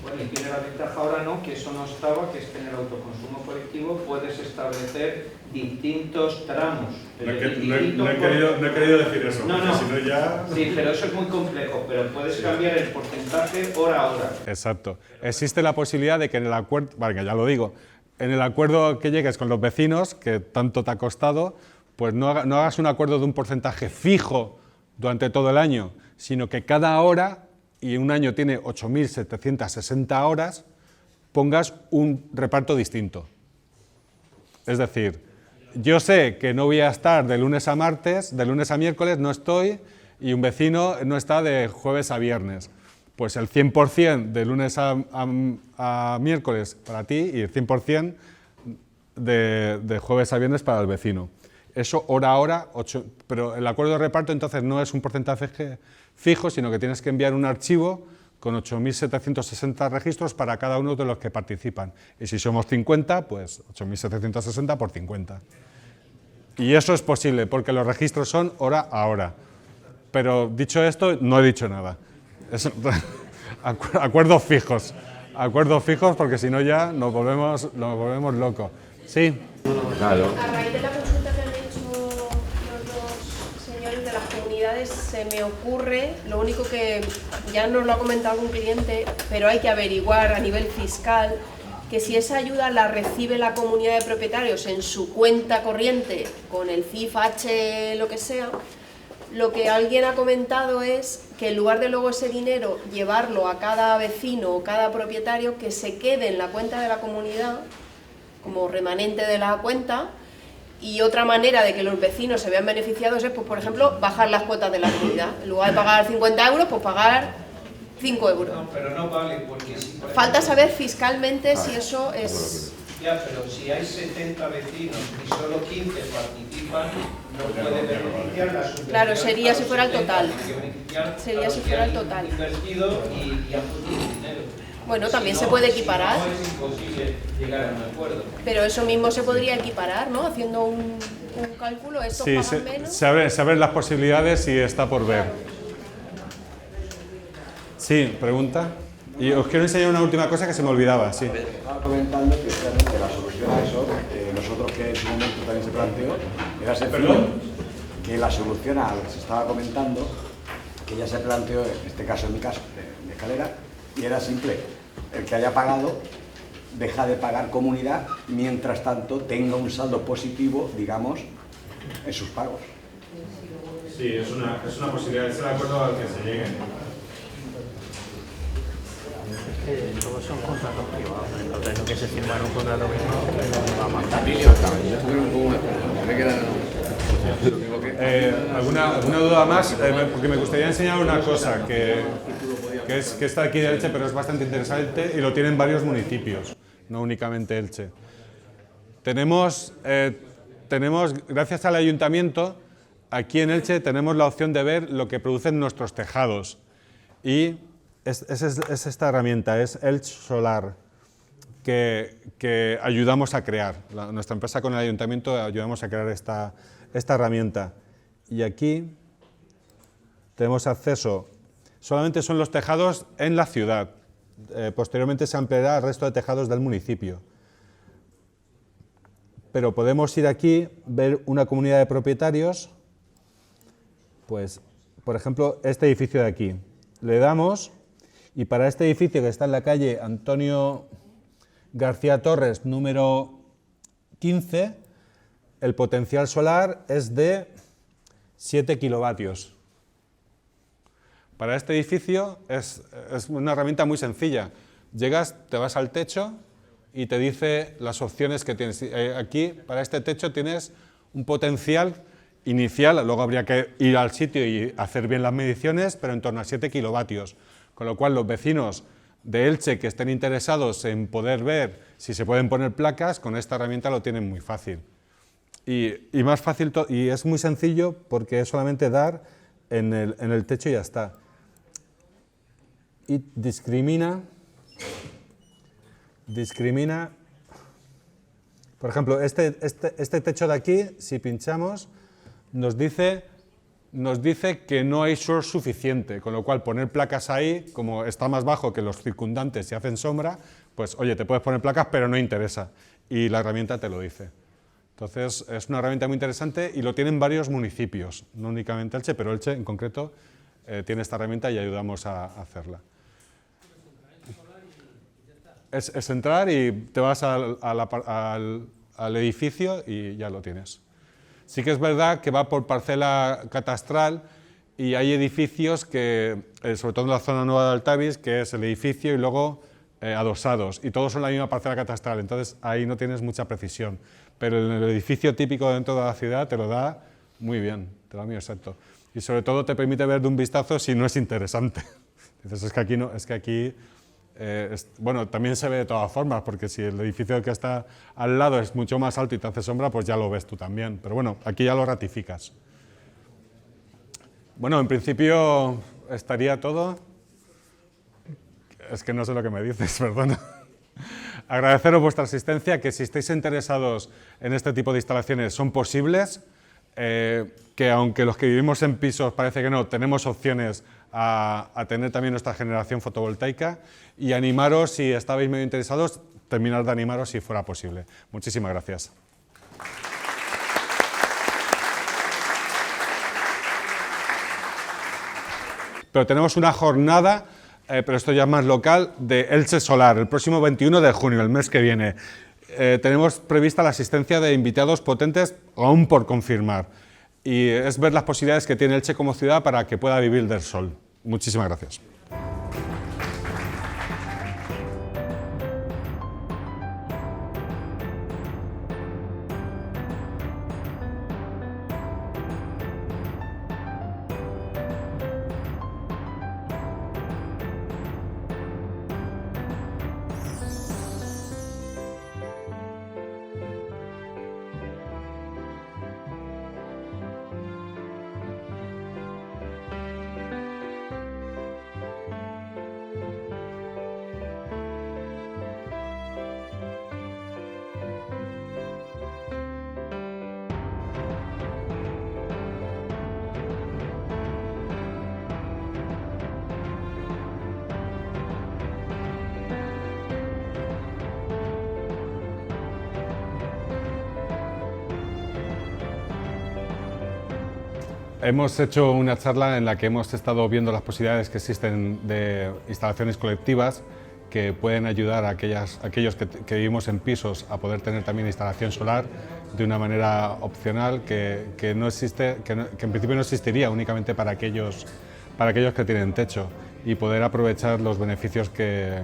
Speaker 2: Bueno, y tiene la ventaja ahora, ¿no?, que eso no estaba, que es que en el autoconsumo colectivo puedes establecer distintos tramos.
Speaker 1: No he querido decir eso,
Speaker 2: no.
Speaker 1: Si no ya...
Speaker 2: Sí, pero eso es muy complejo, pero puedes cambiar el porcentaje hora a hora.
Speaker 1: Exacto. Existe la posibilidad de que en el acuerdo, vale, ya lo digo, en el acuerdo que llegues con los vecinos, que tanto te ha costado, pues no hagas un acuerdo de un porcentaje fijo durante todo el año, sino que cada hora, y un año tiene 8.760 horas, pongas un reparto distinto. Es decir, yo sé que no voy a estar de lunes a martes, de lunes a miércoles no estoy, y un vecino no está de jueves a viernes. Pues el 100% de lunes a miércoles para ti y el 100% de jueves a viernes para el vecino. Eso hora a hora, pero el acuerdo de reparto entonces no es un porcentaje fijo, sino que tienes que enviar un archivo con 8.760 registros para cada uno de los que participan. Y si somos 50, pues 8.760 por 50. Y eso es posible, porque los registros son hora a hora. Pero dicho esto, no he dicho nada. Acuerdos fijos. Acuerdos fijos, porque si no ya nos volvemos locos. Sí.
Speaker 8: Claro. A raíz de la consulta que han hecho los dos señores de las comunidades, se me ocurre, lo único que ya nos lo ha comentado algún cliente, pero hay que averiguar a nivel fiscal, que si esa ayuda la recibe la comunidad de propietarios en su cuenta corriente, con el CIF, H, lo que sea, lo que alguien ha comentado es que en lugar de luego ese dinero llevarlo a cada vecino o cada propietario, que se quede en la cuenta de la comunidad, como remanente de la cuenta, y otra manera de que los vecinos se vean beneficiados es, pues, por ejemplo, bajar las cuotas de la comunidad. En lugar de pagar 50 euros, pues pagar 5 euros.
Speaker 2: No, pero no vale, porque si, por
Speaker 8: falta
Speaker 2: ejemplo,
Speaker 8: saber fiscalmente si eso es...
Speaker 2: Ya, pero si hay 70 vecinos y solo 15 participan, no puede beneficiar la subvención.
Speaker 8: Claro, sería si fuera el total.
Speaker 2: Sería
Speaker 8: si fuera el total.
Speaker 2: Invertido y han puesto dinero.
Speaker 8: Bueno, también se puede equiparar.
Speaker 2: Si no, es imposible llegar a un acuerdo.
Speaker 8: Pero eso mismo se podría equiparar, ¿no? Haciendo un cálculo, estos
Speaker 1: Sí,
Speaker 8: pagan menos.
Speaker 1: se abren las posibilidades y está por ver. Sí, pregunta. Y os quiero enseñar una última cosa que se me olvidaba, sí.
Speaker 7: Estaba comentando que realmente la solución a eso, nosotros que en su momento también se planteó, era sencillo, que la solución a lo que se estaba comentando, que ya se planteó, en este caso, en mi caso, de Escalera, y era simple, el que haya pagado deja de pagar comunidad, mientras tanto tenga un saldo positivo, digamos, en sus pagos.
Speaker 1: Sí, es una posibilidad, es el acuerdo al que se llegue.
Speaker 9: Todos son contratos privados, entonces lo que se firma en un contrato privado va a mandar.
Speaker 1: ¿Alguna duda más? Porque me gustaría enseñar una cosa que está aquí de Elche, pero es bastante interesante y lo tienen varios municipios, no únicamente Elche. Tenemos, gracias al ayuntamiento, aquí en Elche tenemos la opción de ver lo que producen nuestros tejados. Y es esta herramienta, es Elche Solar, que ayudamos a crear. Nuestra empresa con el ayuntamiento ayudamos a crear esta herramienta. Y aquí tenemos acceso, solamente son los tejados en la ciudad. Posteriormente se ampliará al resto de tejados del municipio. Pero podemos ir aquí, ver una comunidad de propietarios, pues, por ejemplo, este edificio de aquí. Le damos, y para este edificio que está en la calle Antonio García Torres, número 15, el potencial solar es de 7 kilovatios. Para este edificio es una herramienta muy sencilla. Llegas, te vas al techo y te dice las opciones que tienes. Aquí, para este techo, tienes un potencial inicial, luego habría que ir al sitio y hacer bien las mediciones, pero en torno a 7 kilovatios. Con lo cual, los vecinos de Elche que estén interesados en poder ver si se pueden poner placas, con esta herramienta lo tienen muy fácil. Y más fácil, y es muy sencillo porque es solamente dar en el techo y ya está. Y discrimina, por ejemplo, este techo de aquí, si pinchamos, nos dice que no hay source suficiente, con lo cual poner placas ahí, como está más bajo que los circundantes y hacen sombra, pues oye, te puedes poner placas, pero no interesa, y la herramienta te lo dice. Entonces, es una herramienta muy interesante y lo tienen varios municipios, no únicamente Elche, pero Elche en concreto tiene esta herramienta y ayudamos a hacerla. Es entrar y te vas al edificio y ya lo tienes. Sí que es verdad que va por parcela catastral y hay edificios que, sobre todo en la zona nueva de Altavis, que es el edificio y luego adosados, y todos son la misma parcela catastral, entonces ahí no tienes mucha precisión. Pero en el edificio típico dentro de la ciudad te lo da muy bien, te lo da muy exacto. Y sobre todo te permite ver de un vistazo si no es interesante. Dices, es que aquí no, es que aquí... bueno, también se ve de todas formas, porque si el edificio que está al lado es mucho más alto y te hace sombra, pues ya lo ves tú también. Pero bueno, aquí ya lo ratificas. Bueno, en principio estaría todo. Es que no sé lo que me dices, perdona. Agradeceros vuestra asistencia, que si estáis interesados en este tipo de instalaciones son posibles, que aunque los que vivimos en pisos parece que no, tenemos opciones a tener también nuestra generación fotovoltaica, y animaros, si estabais medio interesados, terminar de animaros si fuera posible. Muchísimas gracias. Pero tenemos una jornada, pero esto ya es más local, de Elche Solar, el próximo 21 de junio, el mes que viene. Tenemos prevista la asistencia de invitados potentes, aún por confirmar. Y es ver las posibilidades que tiene Elche como ciudad para que pueda vivir del sol. Muchísimas gracias. Hemos hecho una charla en la que hemos estado viendo las posibilidades que existen de instalaciones colectivas que pueden ayudar a aquellos que vivimos en pisos a poder tener también instalación solar de una manera opcional que en principio no existiría, únicamente para aquellos que tienen techo, y poder aprovechar los beneficios que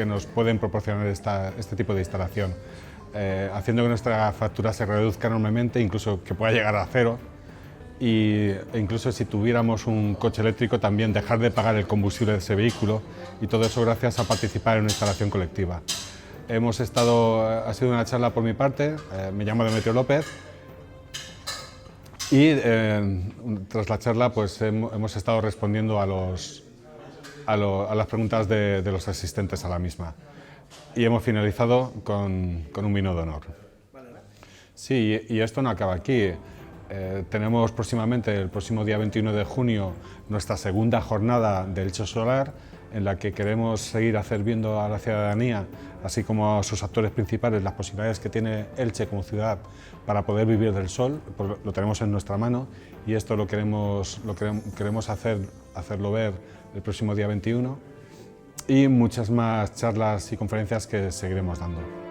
Speaker 1: nos pueden proporcionar este tipo de instalación, haciendo que nuestra factura se reduzca enormemente, incluso que pueda llegar a cero. E incluso si tuviéramos un coche eléctrico, también dejar de pagar el combustible de ese vehículo, y todo eso gracias a participar en una instalación colectiva. Ha sido una charla por mi parte, me llamo Demetrio López, y tras la charla pues hemos estado respondiendo a las preguntas de los asistentes a la misma, y hemos finalizado con un vino de honor. Sí, y esto no acaba aquí. Tenemos próximamente, el próximo día 21 de junio, nuestra segunda jornada de Elche Solar, en la que queremos seguir viendo a la ciudadanía, así como a sus actores principales, las posibilidades que tiene Elche como ciudad para poder vivir del sol. Lo tenemos en nuestra mano, y esto lo queremos hacerlo ver el próximo día 21, y muchas más charlas y conferencias que seguiremos dando.